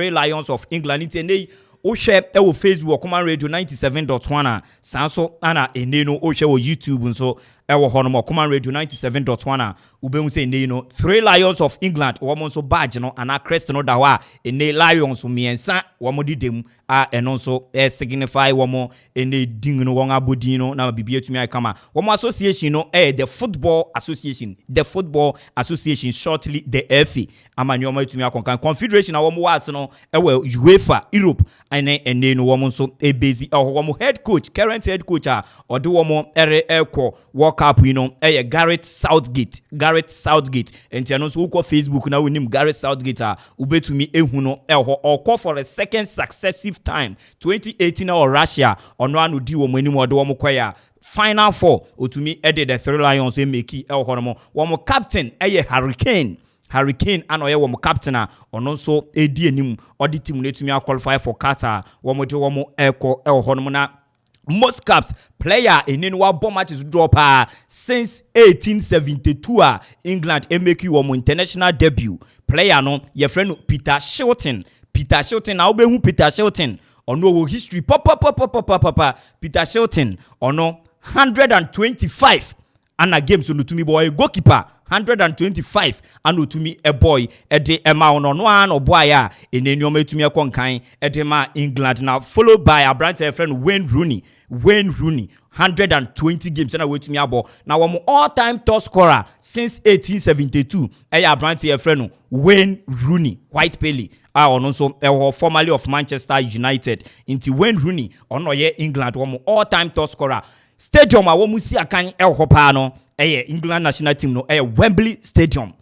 a o share Facebook Okoman Radio 97.1 sanso ana eneno o share YouTube nso ɛwɔ hɔ no Okoman Radio 97.1 a ubehun say ne no 3 Lions of England wɔn nso badge no ana crest no da hɔ a ene Lions miensa wɔn di dem a ɛno nso signify wɔn ene ding no wɔn abodin no na bibi etumi ai kama wɔn association no the Football Association shortly the FA amani wɔn etumi akonkan confederation a wɔn was no ɛwɔ UEFA Europe ene no wɔn nso ebezi wɔn current head coach a ɔde wɔn ɛkɔ World Cup you know Gareth Southgate enti ɛno nso wokɔ Facebook na wonim Gareth Southgate a ubetumi ehu no ɛhɔ ɔkɔ for a second successive time 2018 or Russia ɔno anu di wɔn anim ɔde wɔn kɔ ya Final 4 otumi edit the 3 Lions we make ɛhɔ no mo wɔn captain Hurricane and oye womo captain a ono so edi enim odi team na etumi qualify for Qatar womo de womo eko hono na most caps player in wa bomb matches drop since 1872 England make womo international debut player no your friend Peter Shilton na obehu Peter Shilton ono wo history papa Peter Shilton ono 125 and a game so no to me boy goalkeeper 125 and to me a boy de ema no one or boy ya in enyo to me a conkan edema England now followed by a branch friend Wayne Rooney 120 games and I wait to me abo now one all-time top scorer since 1872 a branch friend Wayne Rooney White Pelly also formerly of Manchester United into Wayne Rooney ono ye England one all-time top scorer stadium a womu si akan hopa no England national team no Wembley Stadium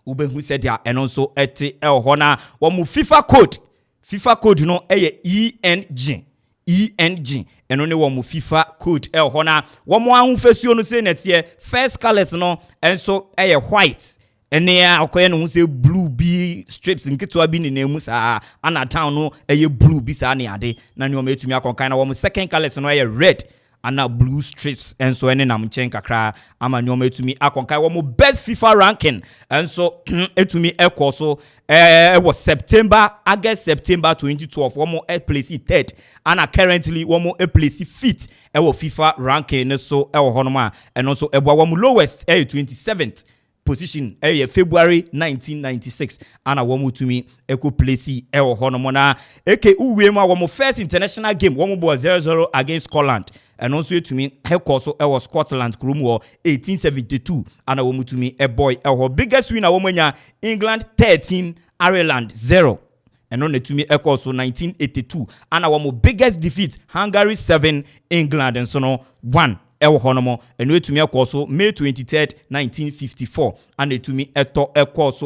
ubehu said ya and also ete hona womu FIFA code no ENG and only womu FIFA code hona womu ahufesuo no say net ye first colors no and so white ene akoye no say blue be strips nketwa bi ne nemu saa ana town no blue bi saa ne ade na ne o metumi akonkan na wo second colors no red ana blue strips and so ene nam chen kakra ama ne o metumi akonkan wo best FIFA ranking and so etumi ekoso was August September 2012 wo place 3rd ana currently wo place 5th FIFA ranking so honoma and also wo lowest 27th position February 1996 ana womu tumi eko place hono na uwe ma womu first international game womu bo 0-0 against Scotland and also to me so was Scotland kurum 1872 ana womu tumi boy biggest winner womu England 13 Ireland 0 and on the to me so 1982 ana womu biggest defeat Hungary 7 England and so no 1 honomo and wait to me so May 23rd 1954 and to me so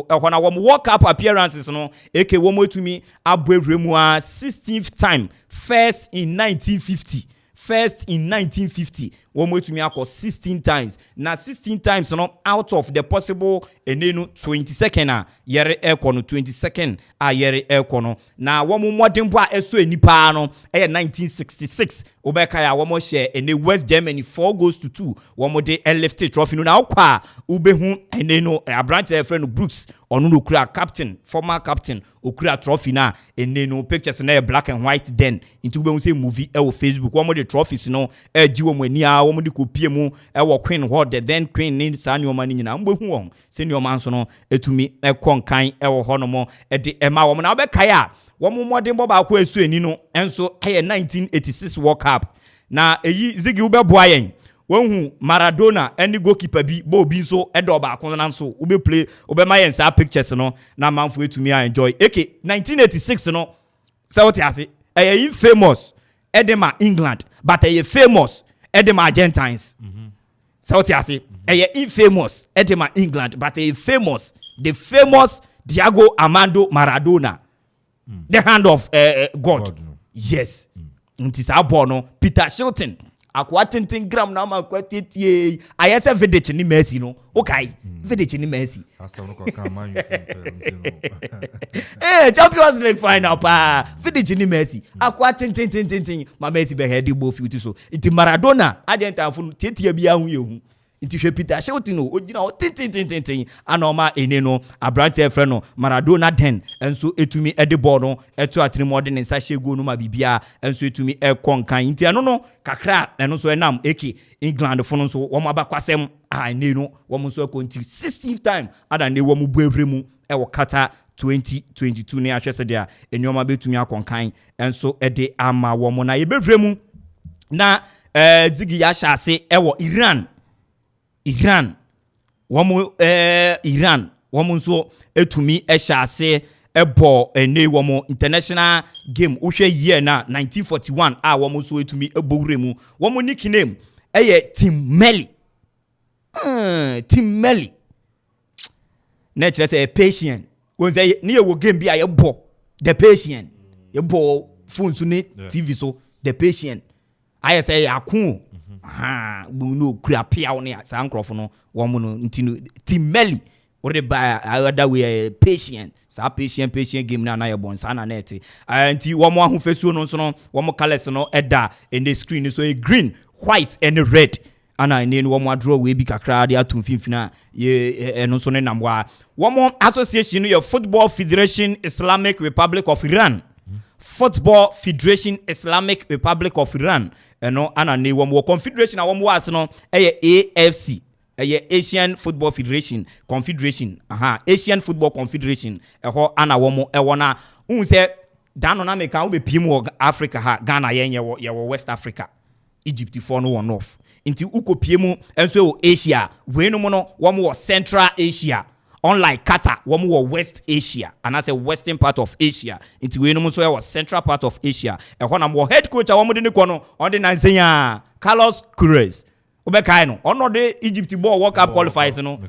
hona wom World Cup appearances no womo to me abwremua 16th time first in 1950 womo to me 16 times na 16 times no out of the possible enenu 22nd yere ekono 22nd yere ekono na womo modern bo eso enipa no 1966 obeka ya womo share ene West Germany 4-2 womo de LFT trophy no na okwa ubehu enenu abrante friend Brooks onu no kura captain former captain okura trophy na enenu pictures na black and white then into ubehu say movie Facebook womo de trophies no ji womo ani a womo de kopie mu Queen what the then Queen ni sa ne omani nyina mbehu won se ne omanso no etumi konkan honomo de ema womo na obeka ya womo modern bo ba ko esu eni no enso 1986 World Cup na eyi zigi ubeboa yen wonhu Maradona any goalkeeper bi bo bi so edo ba ko na so ube play ube ma yen sa pictures no na manfo etumi enjoy 1986 no say what you say famous edema England but famous edema Argentines say what you say infamous edema England but famous the famous Diego Armando Maradona the hand of God no. Yes ntisa no Peter Shilton akwa 10 gram na ma kwa tetie ayese Vidic ni Messi no okay Vidic ni Messi asa no kwa kama Champions League final pa Vidic ni Messi akwa 10 ma Messi be head bo fit so iti Maradona Argentina fu tetie bia hu yehu nti hwe Peter Shilton no ogina o tin anoma ene no abrante efre no Maradona den enso etumi ede ball no eto atrimo de ne nsa hyego no ma bibia enso etumi ekonkan nti eno no kakra eno so enam eki England fo no so wo mabakwasem ne no wo mo so akonti 16th time ada ne wo mo buevre mu wo kata 2022 ne ahwese dia enyoma betumi akonkan enso ede ama wo mo na yebevre mu na zigi ya shase ewo Iran womo Iran womo nso etumi shase ebo ene womo international game uhwe year na 1941 a womo nso etumi ebowre mu womo nickname eye Team Melly na chere say patient won say ne ye game bi a ye bo the patient ye bo phone so ne TV so the patient I say akun no krapia on ya sa nkrofo no womo no ntino Team Melly or the by other way patient sa patient game na ye bon sa na net anti womo ahofesuo no so no womo colors no eda in the screen so a green white and red ana ene no womo draw we bi kakra de atum finfina ye eno so ne namwa womo association no your Football Federation Islamic Republic of Iran Football Federation Islamic Republic of Iran eno ana ne womo confederation a womo was no AFC Asian Football Federation Confederation Asian Football Confederation eho ana womo ewona unse dano na meka wo be pim Africa ha Ghana ye West Africa Egypt for no one off inti ukopie mu enso Asia we no mo no womo Central Asia unlike Qatar womo West Asia and as a western part of Asia inti we no mo so Central part of Asia eho na mo head coach a womo de ne ko no on the Nanzenya Carlos Queiroz obekai no ono de Egypt ball World Cup qualifiers no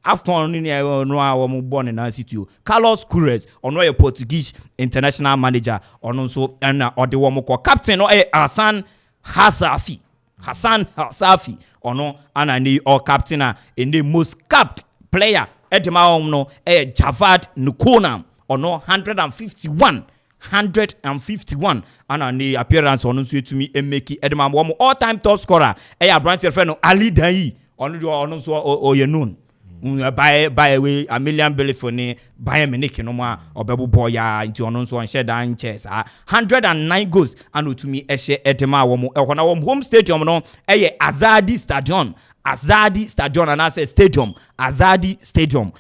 AFCON ni no a womo born na situ Carlos Queiroz ono ye Portuguese international manager ono so na ode womo ko captain no Hassan Hasafi ono ana ni all captain in the most capped player edema no Javad Nukona ono 151 ana ni appearance ono so etumi emeki edema wo all time top scorer Abrante friend no Ali Dayi ono so oyenun by way a million belly for ne by Munich no ma obebu boy ya nti ono so onhye dan chess 109 goals and otumi ehye edema wo mo ehona wo home stadium no Azadi Stadium and I say stadium Azadi Stadium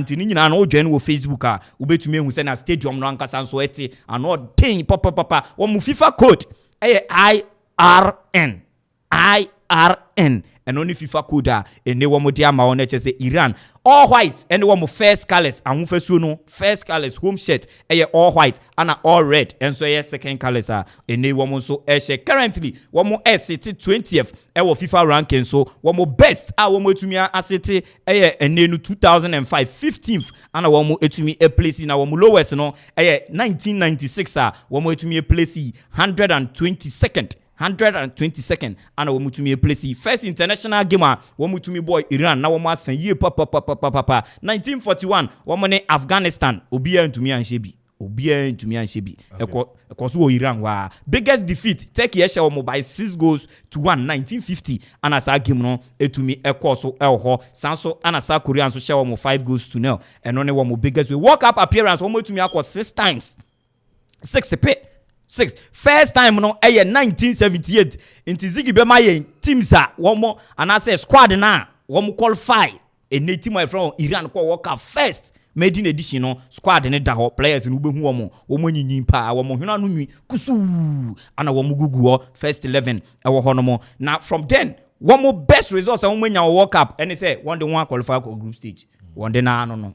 nti ni nyina no odwan wo Facebook a ubetumi ehu se na stadium no ankasa so eti ano den papa wo mu FIFA code IRN and only FIFA code ene wo mo dia ma won say Iran all white and wo mo first colors ahofesuo no first colors home shirt all white and all red and so second colors ene wo mo so currently wo mo sit 20th wo FIFA ranking so wo mo best wo mo etumi asete ene no 2005 15th and wo mo etumi place na wo mo lowest no 1996 wo mo etumi place 122nd and wo mutumi place first international game wo mutumi boy Iran na wo ma san ye papa 1941 wo mo ne Afghanistan obia ntumi anhye bi ekoso Iran wa biggest defeat Turkey wo mo by 6 goals to 1 1950 and as game no etumi ekoso elho sanso and as Korea so share wo mo 5 goals to 0 eno ne wo mo biggest World Cup appearance wo mo etumi akọ 6 times 6 first time no 1978 inti zigi be my teams womo anase squad na womo qualify ene team from Iran ko World Cup first maiden edition no squad ne da ho players no behu womo nyinyin pa womo hwena no nwi kusu ana womo gugu first 11 ewo hono na from then womo best results womo nya World Cup and say one day one qualify for group stage one day na no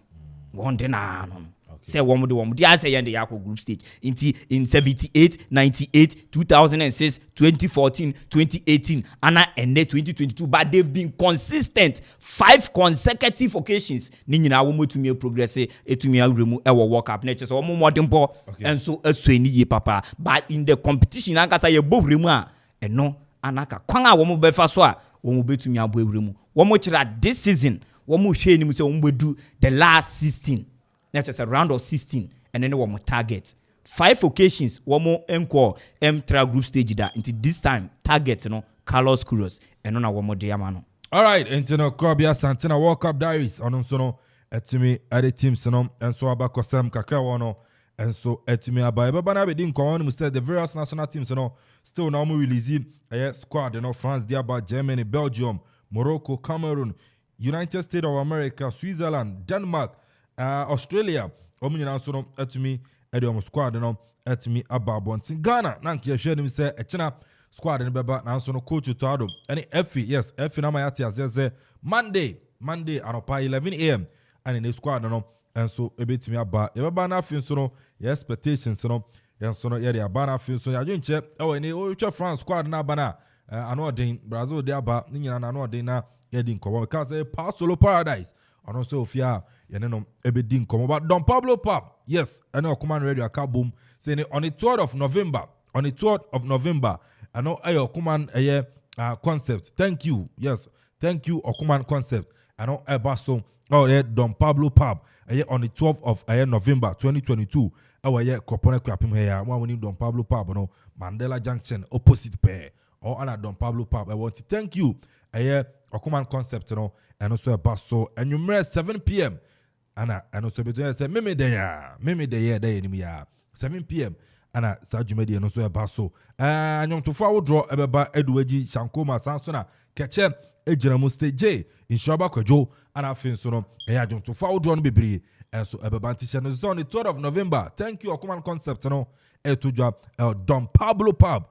say womo di say yende yakọ group stage in 78 98 2006 2014 2018 and 2022 but they've been consistent 5 consecutive occasions ni nyina womo tumi progress etumi awremu ewo World Cup na che so womo modempo and so asuani ye papa but in the competition ankasa ye bowremu a eno anaka kwan a womo befa so a womo betumi abo awremu womo kira this season womo hwe ni mu se womo bedu the last 16 just a round of 16 and then one more target 5 occasions one more encore M3 group stage that into this time target Carlos Queiroz and on one more diamano All right, into no Krobia Santina World Cup Diaries. On so no, etimi ade teams no, and so abakosem kakra wono, and so etimi abai. But bana be din ko we said the various national teams no still now releasing a squad. You know, France, Diaba, Germany, Belgium, Morocco, Cameroon, United States of America, Switzerland, Denmark, Australia. Omunyina so no etimi ade squad no etimi ababontin Ghana. Nanki ye hwe say echina squad in beba na so no coach to any Effie, yes, Effie na mayati azeze Monday anopa 11 a.m. and in the squad no and so ebetimi aba beba na afin so no your expectations no yan so no ye dey aba na afin so ya dwenche ni o twa France squad na aba na anodin Brazil dey aba ni nyina na anodin na ye din komo because Solo Paradise ono so ofia ye no ebedi nkomo but Don Pablo Pop, yes, and Okoman Radio Akaboom saying on the 12th of November I know Okoman concept. Thank you. Yes. Thank you, Okoman concept. I know Ebaso. Don Pablo Pub. On the 12th of November 2022. Kopone Krapim here. One we need Don Pablo Pub. No Mandela Junction opposite pair. Or Anna Don Pablo Pub. I want to thank you. Okoman concept. No and also Ebaso. And you may 7 p.m. Anna and also between say Mimi there 7 p.m. ana sajumedi no so ebaso anyom to fa wodro ebeba eduwaji shankoma sansona keche ejiramu stage inshaba kwajo ana afin so no anyom to fa wodro no bebre so ebeba ntisha no so on the 3rd of November. Thank you Okoman concept no etujwa Don Pablo Pub,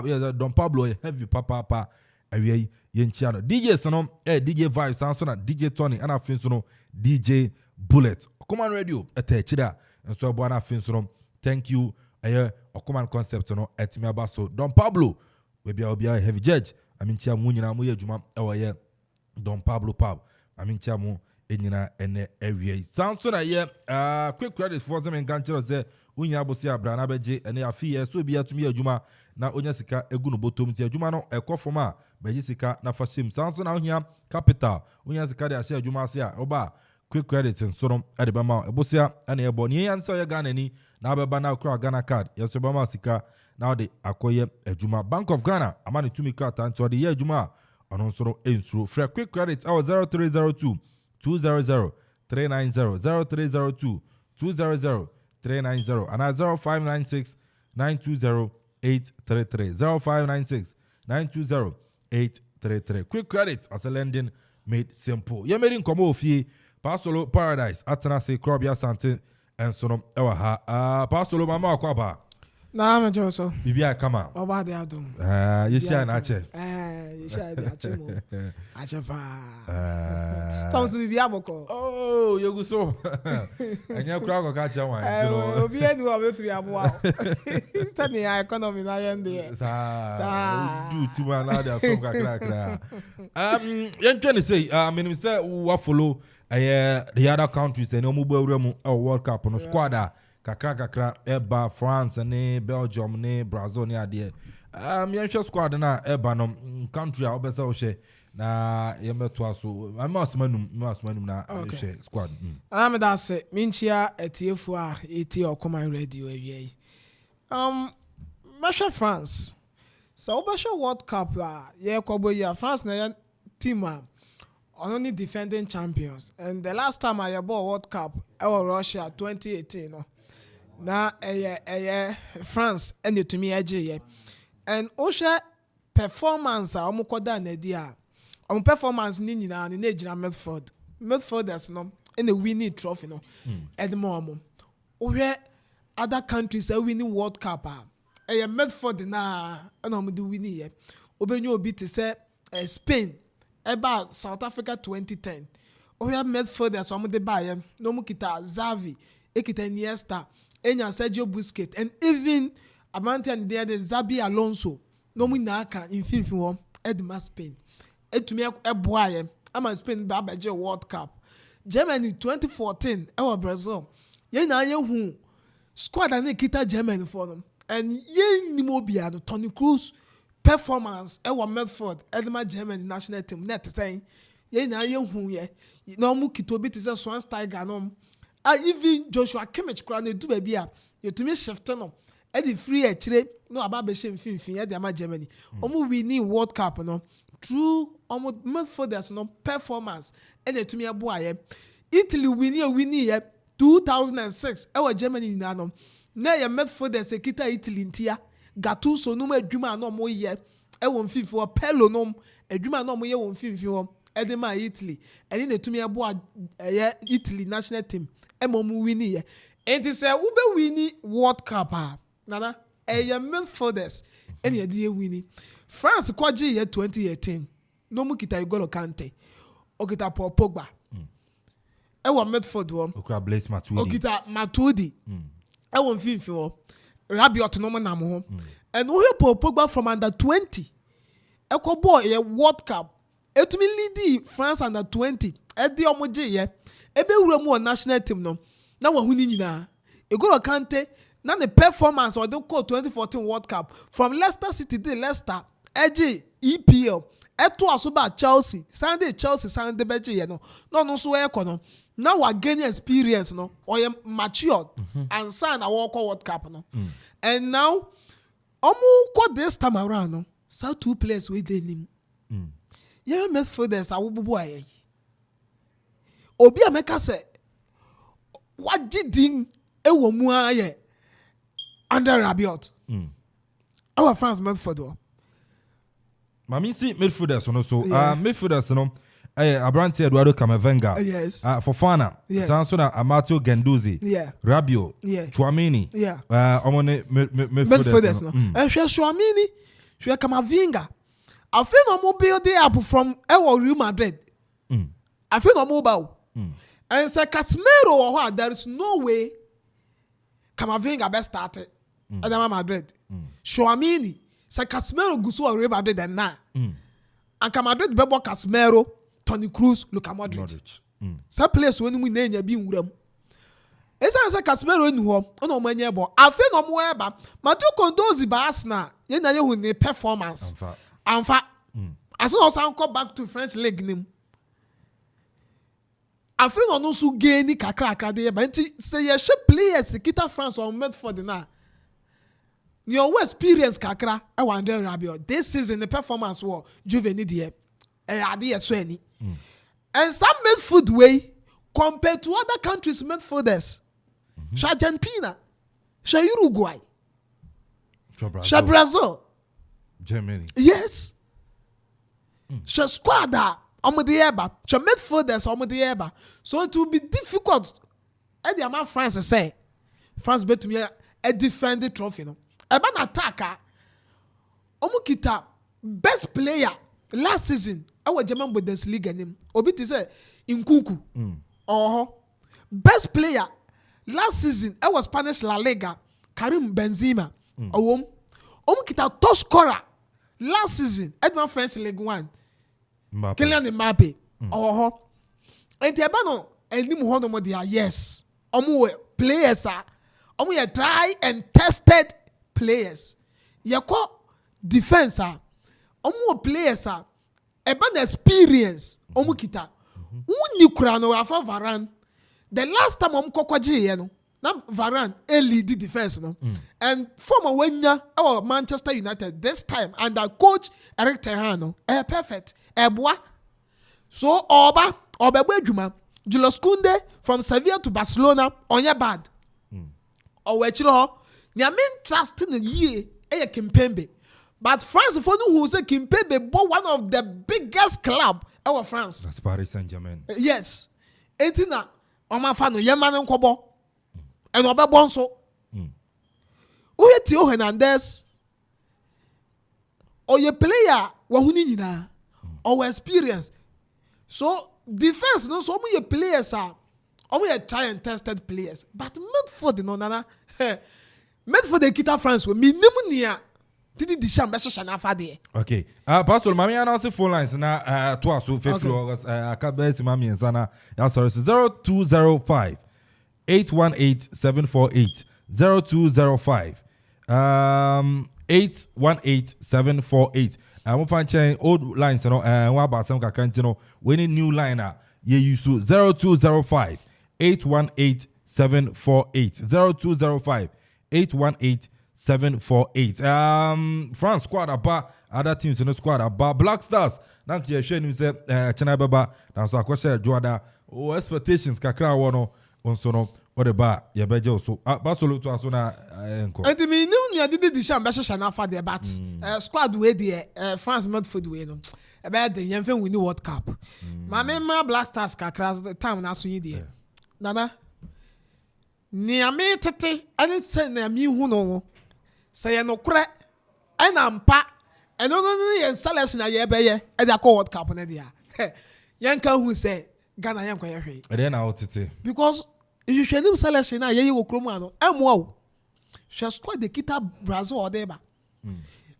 yes, Don Pablo heavy papa awie yenchia no DJ so no DJ Vibes sansona DJ Tony ana afin so no DJ Bullet Okoman Radio etechida so ebo ana afin so no. Thank you, Okoman concept no etimi abaso Don Pablo we be a heavy judge. I mean chia mu nyina mu yejuma ewo Don Pablo Pub. I mean chia mu enyina ene ewie. Sounds na ye quick credit for them in Ganchero say unya abosi abra na beje ene afi so bi atumi yejuma na onya sika egu no botom ti yejuma no ekofoma beje sika na fashim. Sounds na unya capital unya sika de ase yejuma ase a oba quick credit in sorom adebama ebosia ene ebo ni yansa ye Ghana ni na beba na kura Ghana card yeso bama sika na de akoye ejuma Bank of Ghana amani tumi card anto de ye ejuma ono soro ensuro free quick credit 0302 200 390 0302 200 390 and 0596 920 833 0596 920 833 quick credit as a lending made simple. You made in komo ofie Solo Paradise atana se Krobia Sante and so no ewa ha Solo mama akwaba na me joso bibia kama oba de adum yesha na ache yesha de ache mo ache pa sounds bibia boko oh yogu so anya kura ko ka che wan tino obi enu wa betu ya bo stand the economy na yende sa do ti wa na da from kakra yen try to say menim say we follow the other countries and omo bo mu World Cup no squad kakra eba France ne Belgium ne Brazil ne ade yen squad na eba no country a obesa o hwe na yemeto aso amasmanum na hwe squad am da se minchia etiefu a eti Okoman Radio awie Masha France so obesha World Cup ye kobo ya France na team only defending champions and the last time I bought World Cup was Russia 2018 no na France and to me aje and osha performance omukoda na dia performance ni nyina na ejina Medforders no in the winning trophy no edmo ohwe other countries are winning World Cup Medford na na omo do winning ye obenyo obi te say Spain about South Africa 2010 ohwe Medforders omo de baye no mu kita Xavi ekita Iniesta enya Sergio Busquets and even Amantian there the Xabi Alonso no mu na aka infinfin wo edma Spain etumi eboaye ama Spain ba baje World Cup Germany 2014 ewa Brazil ye na ye hu squad na kita Germany for them and ye ni mo bia no Toni Kroos performance ewa Medford edma Germany national team net say ye na ye hu ye no mu kito bi te say Schweinsteiger no even Joshua Kimmich kra na du ba bia yetumi shift no e di free e kire no aba be shem finfin ye de ama Germany omu winning World Cup no through midfielders no performance and etumi abo aye Italy winnie 2006 ewa Germany na no na ye midfielders ekita Italy ntia Gattuso no adwuma na mo ye ewo mfifo Pello no adwuma na mo ye wo mfifo edema Italy eni na etumi abo aye Italy national team mu winnie ye enti say ube winnie World Cup nana eye midfielders eni ye die winnie France kwaji ye 2018 no mu kita N'Golo Kante okita Paul Pogba ewo midfield wo okra Blaise Matuidi okita Matuidi ewo mfimfi wo Rabiot no mo nam ho and we Paul Pogba from under 20 eko boy ye World Cup etumi lead France under 20 edi omoje ye ebe wura mu national team no na wa hu ni nyina N'Golo Kante na the performance or the 2014 World Cup from Leicester City to Leicester edge EPL eto asoba Chelsea Sunday beje ye no so e ko no na wa gain experience no or matured and sign a World Cup no and now omu this time around no so two players we dey nim ye midfielders awobubu aye obi ameka se wagidin ewo mu aye under Rabiot our France midfielder Mami si midfielders no so midfielders no Abrante Eduardo Camavinga Fofana Sanso na Amato Guendouzi Rabiot Chouameni omone midfielders no hwe Chouameni hwe Camavinga afi no mo build up from Real Madrid afi no mo ba and say Casemiro there is no way Camavinga best started at Real Madrid Chouameni say Casemiro gusu Real Madrid and na and Madrid bebo Casemiro Toni Kroos Luka Modric say place when mu na nya bi nwuram esa say Casemiro enu ho ona mo anya bo afi no mo eba Matthew Kondozi ba Arsenal ye na ye hu ne performance amfa aso no san come back to French league nim afi no so gain kakra de ba nti say ye she players kita France on midfield na your experience kakra I wonder Rabiot this season the performance war Juvenile there ade so ani and some midfield way compared to other countries midfielders Argentina Uruguay Brazil Germany yes squad omodieba midfielders omodieba so it will be difficult and the amount France say France bet me a defend the trophy no eba na attacker omukita best player last season our German Bundesliga nim obi ti say Nkunku best player last season our Spanish La Liga Karim Benzema omukita top scorer last season Edman French League 1 Kylian Mbappe and the eba no enim ho no mo dia yes omu players omu ye try and tested players yako defense omu players eba na experience omu kita unni kura no afa Varane the last time omu kokwaje ye no na Varane lead the defense no and former wenya Manchester United this time under coach Eric ten Hag no perfect eboa so oba adwuma Jules Koundé from Sevilla to Barcelona onye bad owechiro nya main trust in ye Kimpembe but France for no who say Kimpembe bought one of the biggest club in France that's Paris Saint-Germain yes etina oma fa no yema no nkobo and obebo nso oye Theo Hernandez oye player wa huni nyina our experience so defense no so omo players omo try and tested players but midfield no nana midfield the kita France we minimum nia didi di sham be shana fa de okay pastor mami announce phone lines na to aso feflo akabesi mami nsana ya sorry 0205 818 748 0205 818-748. I'm finding old lines, what about some kakantino? We need new line. You use 0205 818-748 0205 818 748. France squad aba, other teams in the squad aba. Black Stars, thank you. Shane you say China Baba. Now so I question Joada. Oh, expectations kakra wono onsono odeba yebeje so. Basolo to asona enko. And me no did the sham besha na for the but squad way the France midfield way no. About the yemfen win the World Cup. My member Black Stars kakra the time na so yi Nana. Ni ame tete ani se na mi hu no. Say no kre ana mpa eno no yen selection na ye beye e da World Cup na dia. Yen kan hu say Ghana yen kwa ye hwe. E dey na otete. Because if you hwe selection na ye wo krom ano emo o. She squad the kita Brazil or there ba.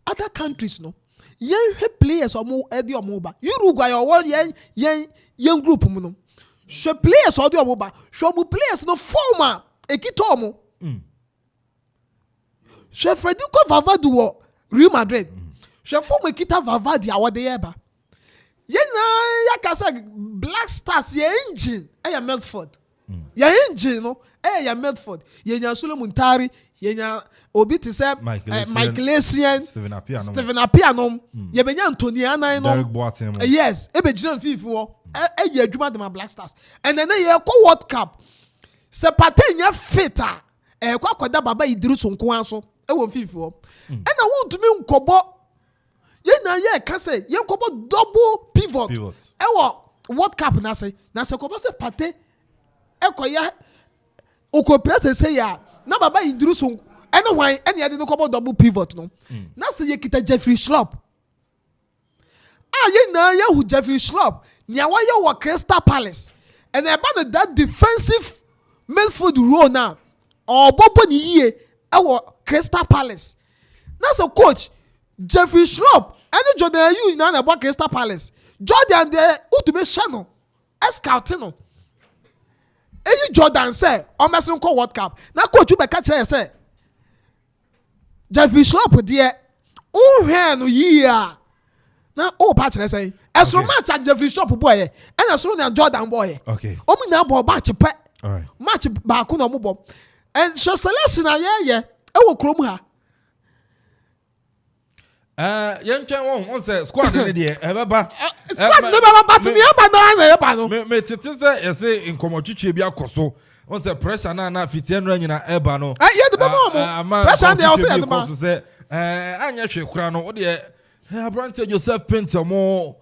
Other countries no. Yen hwe players omo e di omo ba. Uruguay o yen group mu no. She players o di omo ba. She omo players no former e kita omo. She Federico Valverde wo Real Madrid. She former kita Valverde awode ye ba. Ya kasa Black Stars ye engine ya Medford. Ya engine no ya Medford. Ye nya Solomon Tari, ye nya obi ti say Michael Essien, Steven Apiano, ye be nya Anthony Anan no. Yes, e be gina fifi wo. Ye adwuma de ma Black Stars. And then ye ko World Cup. Se paten ye fitter. Kwa akoda baba Idris nko anso e wo fifi wo. E na wo ntumi nkobo ye na ye ka say ye kobo double pivot. E wo World Cup na say kobo se pate e ko ya oko press say ya na baba Idris nko ene wan ene ye de no kobo double pivot no. Na say ye kita Jeffrey Schlupp. Ye na ye hu Jeffrey Schlupp nia wa ye wo Crystal Palace. And about that defensive midfield role now or bobo ni ye e wo Crystal Palace. Na so coach Jeffrey Schlupp and Jordan you na about Crystal Palace. Jordan the ultimate channel scouting no. Eyi Jordan say o mesin ko World Cup. Na coach you be catch say Jeffrey Schlupp there o hwe no year. Na o pa kire say esro match Jeffrey Schlupp boy and esro na Jordan boy. Okay. O mi na ball match pe. All right. Match ba ku no mo bom. And she selection ye e wo krom ha. Yen twen won say squad ne de e beba. Squad ne beba but ne ba na ye ba no. Me tete say e say nkomotwetwe bi akoso. Won say pressure na fitie no nyina e ba no. Ye de ba mo. Pressure dey o say de ba. Say anya hwe kura no wo de Abrante Joseph Pinto mo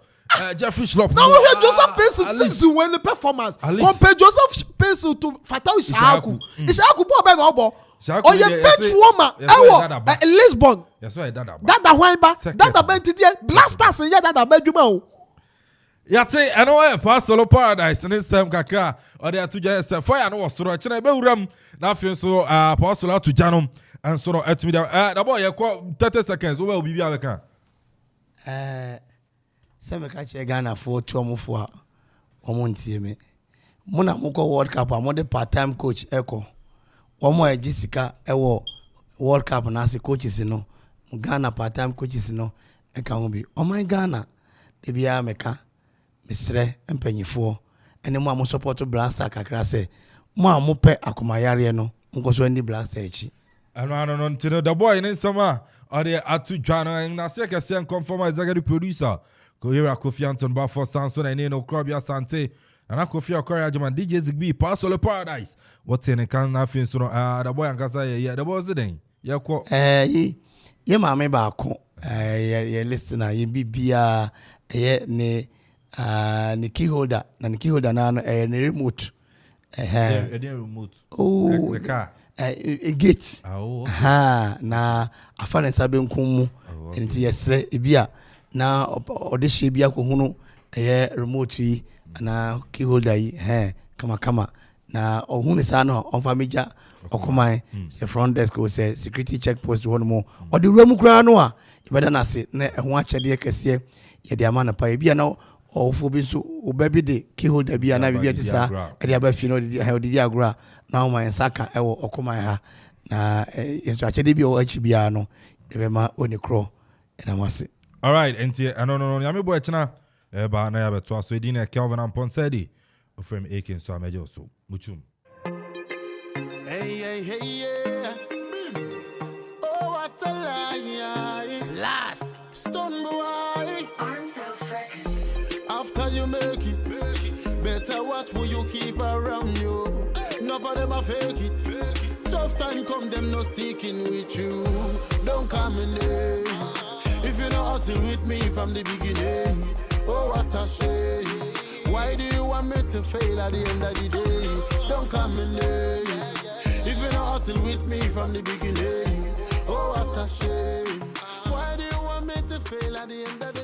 Jeffrey Schlupp. No, we Joseph Pinto season when the performance compare Joseph Pinto to Fatau Ishaku. Ishaku bo be no bo. Oh, you bench woman. Lisbon. Yes, why Dada wine ba. Dada ben ti Black Stars ya Dada ben juma o. Yate, I know I pass solo paradise and some kakra or they are to just fire no was so chena be uram na fe so pass solo to janum and so at me the boy 30 seconds over will be abeka. Some catch Ghana for 2 omufo omontie me. Muna moko World Cup amode part-time coach Eko. Omo Jessica ewo World Cup na se coaches no. Ghana part-time coaches no e ka ho bi. Omo Ghana de bia meka misre empanyifo ene mo am support Blaster kakra se mo amope akomayare no nko so ndi Blaster echi. No, ntino the boy in summer or the atu jana and na se kese en conform executive producer ko hira Kofi Anton ba for Samson and no Krobia Sante and Kofi Okoria Jaman DJ Zigby pass all paradise what in can na fin so the boy ankasa ye the boy zeden ye ko ye ma me ba ko ye listener ye bibia ye ne key holder na key holder na ne remote remote oh the car a gate na afane sabe nkumu enti yesre ebia na odehye bia ko hunu remote yi na key holder yi kama na ohunu sa no onfa meja Okoman the front desk go say security checkpost one more or the room kra no a ibeda na se na ho achede kese ye de ama na pa ebia na ofo bi so obabi de key holder bia na bibia ti sa e de aba fi no de agora na o man saka e wo Okoman ha na enso achede bi o achi bia no de be ma oni kro e na mase. All right, enti no ya me boy china e ba na ya beto aso edina Kelvin Amponsah Addi from Akin so ameje so muchum. Hey, yeah. Oh, you make it. Better what will you keep around you? None of them are fake it. Tough time come, them no sticking with you. Don't come in there. If you don't hustle with me from the beginning, oh what a shame. Why do you want me to fail at the end of the day? Don't come in there. If you don't hustle with me from the beginning, oh what a shame. Why do you want me to fail at the end of the day?